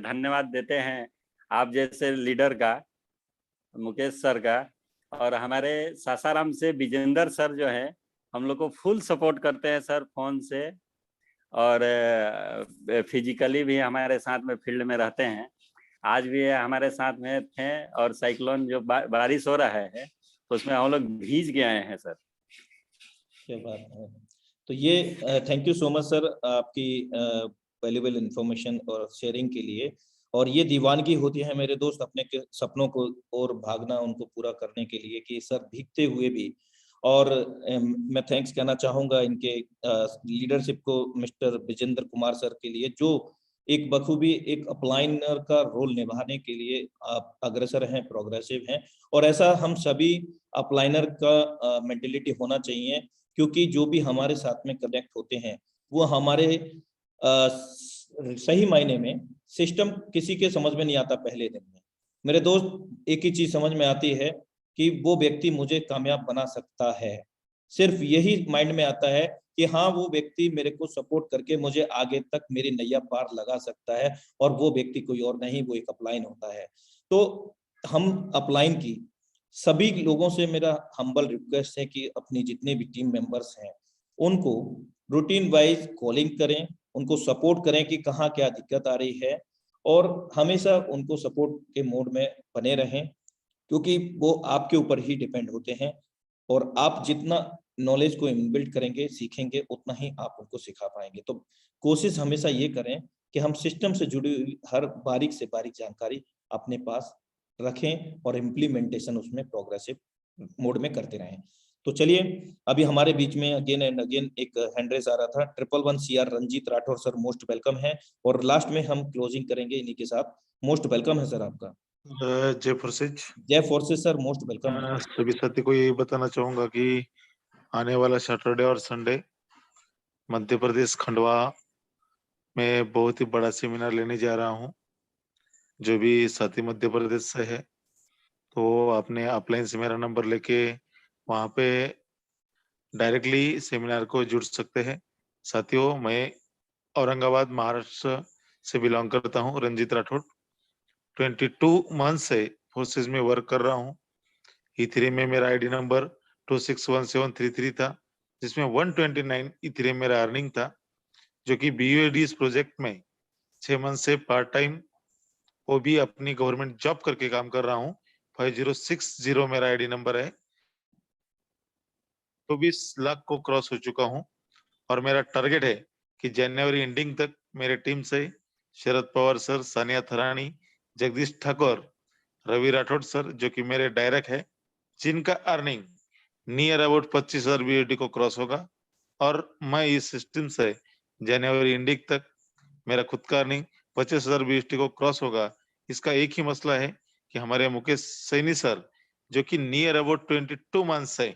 Speaker 4: धन्यवाद देते हैं आप जैसे लीडर का, मुकेश सर का, और हमारे सासाराम से विजेंद्र सर जो है हम लोग को फुल सपोर्ट करते हैं सर, फोन से और फिजिकली भी हमारे साथ में फील्ड में रहते हैं। आज भी हमारे साथ में थे और साइक्लोन जो बारिश हो रहा है उसमें हम लोग भीज के आए हैं सर।
Speaker 2: क्या बात है। तो ये thank you so much sir आपकी वैल्यूएबल इंफॉर्मेशन और शेयरिंग के लिए। और ये दीवानगी होती है मेरे दोस्त अपने के सपनों को और भागना उनको पूरा करने के लिए कि सर भीगते हुए भी। और मैं थैंक्स कहना चाहूँगा इनके लीडरशिप को, मिस्टर विजेंद्र कुमार सर के लिए, जो एक बखूबी एक अपलाइनर का रोल निभाने के लिए आप अग्रसर हैं, प्रोग्रेसिव हैं। और ऐसा हम सभी अपलाइनर का मेंटेलिटी होना चाहिए, क्योंकि जो भी हमारे साथ में कनेक्ट होते हैं वो हमारे सही मायने में सिस्टम किसी के समझ में नहीं आता पहले दिन में। मेरे दोस्त एक ही चीज समझ में आती है कि वो व्यक्ति मुझे कामयाब बना सकता है। सिर्फ यही माइंड में आता है कि हाँ वो व्यक्ति मेरे को सपोर्ट करके मुझे आगे तक मेरी नैया पार लगा सकता है, और वो व्यक्ति कोई और नहीं, वो एक अपलाइन होता है। तो हम अपलाइन की सभी लोगों से मेरा हम्बल रिक्वेस्ट है कि अपनी जितने भी टीम मेंबर्स हैं उनको रूटीन वाइज कॉलिंग करें, उनको सपोर्ट करें कि कहाँ क्या दिक्कत आ रही है, और हमेशा उनको सपोर्ट के मोड में बने रहें, क्योंकि वो आपके ऊपर ही डिपेंड होते हैं। और आप जितना नॉलेज को इनबिल्ड करेंगे, सीखेंगे, उतना ही आप उनको सिखा पाएंगे। तो कोशिश हमेशा ये करें कि हम सिस्टम से जुड़ी हुई हर बारीक से बारीक जानकारी अपने पास रखें और इम्प्लीमेंटेशन उसमें प्रोग्रेसिव मोड में करते रहें। तो चलिए, अभी हमारे बीच में अगेन एंड अगेन एक हैंड रेस आ रहा था। 111 CR Ranjit Rathore sir, most welcome है। और लास्ट में हम क्लोजिंग करेंगे इन्हीं के साथ। मोस्ट वेलकम है सर आपका।
Speaker 5: जय फोर्सेज।
Speaker 2: जय फोर्सेज सर, मोस्ट वेलकम है।
Speaker 5: सभी साथी को यही बताना चाहूंगा कि आने वाला सैटरडे और संडे मध्य प्रदेश खंडवा में बहुत ही बड़ा सेमिनार लेने जा रहा हूं। जो भी साथी मध्य प्रदेश से है तो आपने अपलाइन से मेरा नंबर लेके वहां पे डायरेक्टली सेमिनार को जुड़ सकते हैं। साथियों, मैं औरंगाबाद महाराष्ट्र से बिलोंग करता हूं, रंजीत राठौड़। 22 मंथ से फोर्सेज में वर्क कर रहा हूं। E3 में मेरा आईडी नंबर 261733 था, जिसमें 129 E3 मेरा अर्निंग था, जो कि BUADS प्रोजेक्ट में 6 मंथ से पार्ट टाइम वो भी अपनी गवर्नमेंट जॉब करके काम कर रहा हूँ। 5060 मेरा आईडी नंबर है। 24 लाख को क्रॉस हो चुका हूँ और मेरा टारगेट है कि जनवरी एंडिंग तक मेरे टीम से शरद पवार सर, सानिया थरानी, जगदीश ठाकुर, रवि राठौड़ सर, जो कि मेरे डायरेक्ट है, जिनका अर्निंग नियर अबाउट 25,000 BUD को क्रॉस होगा। और मैं इस सिस्टम से जनवरी एंडिंग तक मेरा खुद का अर्निंग 25,000 BUD को क्रॉस होगा। इसका एक ही मसला है कि हमारे मुकेश सैनी सर, जो कि नियर अबाउट 22 मंथ से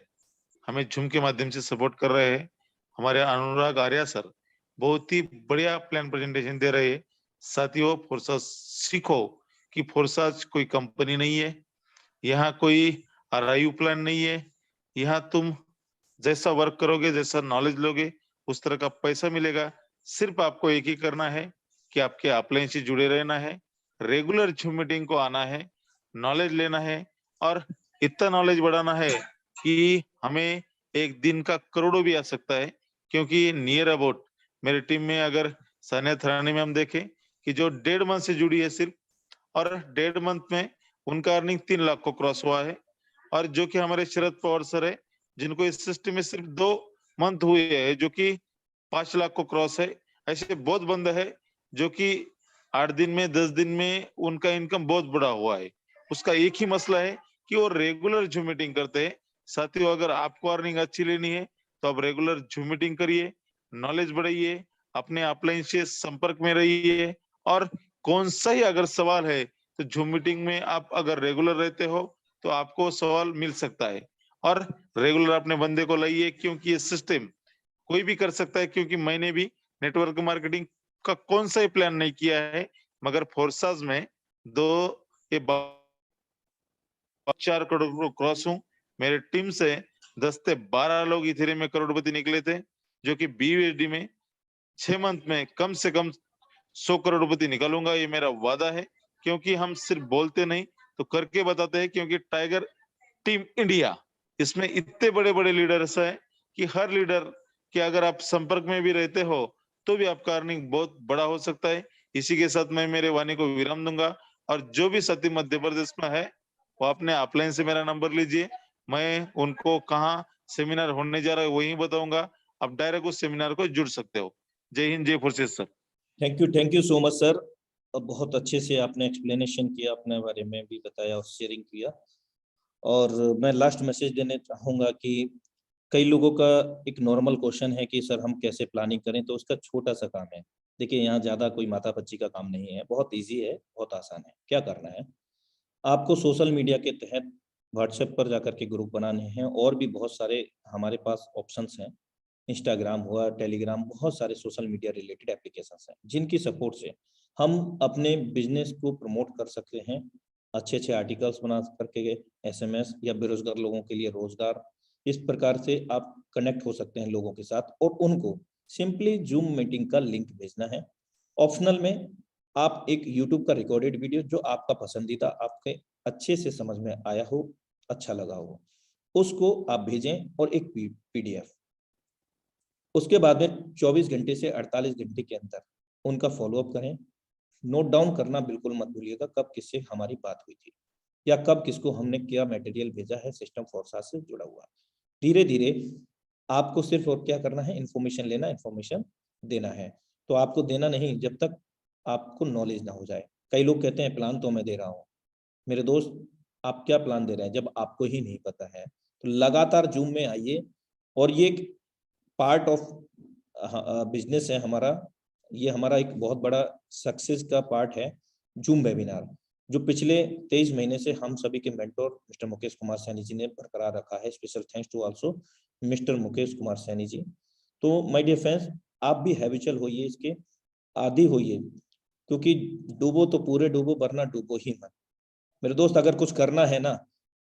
Speaker 5: हमें झूम के माध्यम से सपोर्ट कर रहे हैं। हमारे अनुराग आर्या सर बहुत ही बढ़िया प्लान प्रेजेंटेशन दे रहे हैं। साथियों, फोर्सा सीखो कि फोर्सा कोई कंपनी नहीं है, यहाँ कोई RIU प्लान नहीं है। यहाँ तुम जैसा वर्क करोगे, जैसा नॉलेज लोगे, उस तरह का पैसा मिलेगा। सिर्फ आपको एक ही करना है कि आपके अपलाइन से जुड़े रहना है, रेगुलर जूम मीटिंग को आना है, नॉलेज लेना है, और इतना नॉलेज बढ़ाना है कि हमें एक दिन का करोड़ों भी आ सकता है। क्योंकि नियर अबाउट मेरे टीम में अगर सानिया थरानी में हम देखें कि जो 1.5 मंथ से जुड़ी है सिर्फ, और 1.5 मंथ में उनका अर्निंग 3 लाख को क्रॉस हुआ है। और जो कि हमारे शरद पवार सर है, जिनको इस सिस्टम में सिर्फ 2 मंथ हुए हैं, जो कि 5 लाख को क्रॉस है। ऐसे बहुत बंदे है जो कि 8 दिन में 10 दिन में उनका इनकम बहुत बड़ा हुआ है। उसका एक ही मसला है कि वो रेगुलर जूम मीटिंग करते हैं। साथियों, अगर आपको अर्निंग अच्छी लेनी है तो आप रेगुलर जूम मीटिंग करिए, नॉलेज बढ़ाइए, अपने अपलाइन से संपर्क में रहिए, और कौन सा ही अगर सवाल है तो जूम मीटिंग में आप अगर रेगुलर रहते हो तो आपको सवाल मिल सकता है। और रेगुलर अपने बंदे को लाइए, क्योंकि ये सिस्टम कोई भी कर सकता है। क्योंकि मैंने भी नेटवर्क मार्केटिंग का कौन सा ही प्लान नहीं किया है, मगर फोर्साज में 4 करोड़ क्रॉस हूँ। मेरे टीम से 10 से 12 लोग इथेरियम में करोड़पति निकले थे, जो कि BUSD में 6 मंथ में कम से कम 100 करोड़पति निकालूंगा, ये मेरा वादा है। क्योंकि हम सिर्फ बोलते नहीं तो करके बताते हैं। क्योंकि टाइगर टीम इंडिया, इसमें इतने बड़े बड़े लीडर्स हैं कि हर लीडर के अगर आप संपर्क में भी रहते हो तो भी आपका अर्निंग बहुत बड़ा हो सकता है। इसी के साथ मैं मेरे वाणी को विराम दूंगा। और जो भी साथी मध्य प्रदेश में है वो अपने अपलाइन से मेरा नंबर लीजिए, मैं उनको कहाँ सेमिनार होने जा रहा है वही बताऊंगा। आप डायरेक्ट उस सेमिनार को जुड़ सकते हो। जय हिंद, जय forces sir.
Speaker 2: Thank you so much sir. बहुत अच्छे से आपने एक्सप्लेनेशन किया, अपने बारे में भी बताया और शेयरिंग किया। और मैं लास्ट मैसेज देना चाहूँगा कि कई लोगों का एक नॉर्मल क्वेश्चन है कि सर हम कैसे प्लानिंग करें, तो उसका छोटा सा काम है। देखिए, यहाँ ज़्यादा कोई माथा पच्ची का काम नहीं है, बहुत ईजी है, बहुत आसान है। क्या करना है, आपको सोशल मीडिया के तहत व्हाट्सएप पर जाकर के ग्रुप बनाने हैं, और भी बहुत सारे हमारे पास ऑप्शंस हैं। इंस्टाग्राम हुआ, टेलीग्राम, बहुत सारे सोशल मीडिया रिलेटेड एप्लीकेशंस हैं जिनकी सपोर्ट से हम अपने बिजनेस को प्रमोट कर सकते हैं। अच्छे आर्टिकल्स बना करके SMS या बेरोजगार लोगों के लिए रोजगार, इस प्रकार से आप कनेक्ट हो सकते हैं लोगों के साथ। और उनको सिंपली जूम मीटिंग का लिंक भेजना है। ऑप्शनल में आप एक यूट्यूब का रिकॉर्डेड वीडियो जो आपका पसंदीदा, आपके अच्छे से समझ में आया हो, अच्छा लगा हो, उसको आप भेजें, और एक PDF। उसके बाद में 24 घंटे से 48 घंटे के अंदर उनका फॉलोअप करें। नोट डाउन करना बिल्कुल मत भूलिएगा, कब किससे हमारी बात हुई थी या कब किसको हमने क्या मटेरियल भेजा है सिस्टम फोर्सास से जुड़ा हुआ। धीरे धीरे आपको सिर्फ और क्या करना है, इन्फॉर्मेशन लेना, इन्फॉर्मेशन देना है। तो आपको देना नहीं जब तक आपको नॉलेज ना हो जाए। कई लोग कहते हैं प्लान तो मैं दे रहा हूँ। मेरे दोस्त, आप क्या प्लान दे रहे हैं जब आपको ही नहीं पता है? तो लगातार जूम में आइए, और ये पार्ट ऑफ बिजनेस है हमारा। ये हमारा एक बहुत बड़ा सक्सेस का पार्ट है जूम वेबिनार, जो पिछले 23 महीने से हम सभी के मेंटोर मिस्टर मुकेश कुमार सैनी जी ने बरकरार रखा है। Special thanks to also mister Mukesh Kumar Saini ji. तो माय डियर फ्रेंड्स, आप भी हैबिचुअल होइए, इसके आदी होइए, क्योंकि डूबो तो पूरे डूबो, वरना डूबो ही मत। मेरे दोस्त, अगर कुछ करना है ना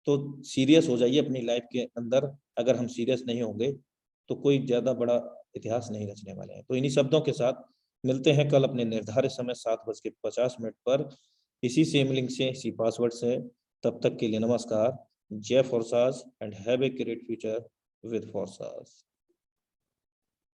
Speaker 2: तो सीरियस हो जाइए अपनी लाइफ के अंदर। अगर हम सीरियस नहीं होंगे तो कोई ज्यादा बड़ा इतिहास नहीं रचने वाले हैं। तो इन्हीं शब्दों के साथ मिलते हैं कल अपने निर्धारित समय 7:50 पर, इसी सेम लिंक से, इसी पासवर्ड से। तब तक के लिए नमस्कार। जय Forsage and have a great future with फोर्सास।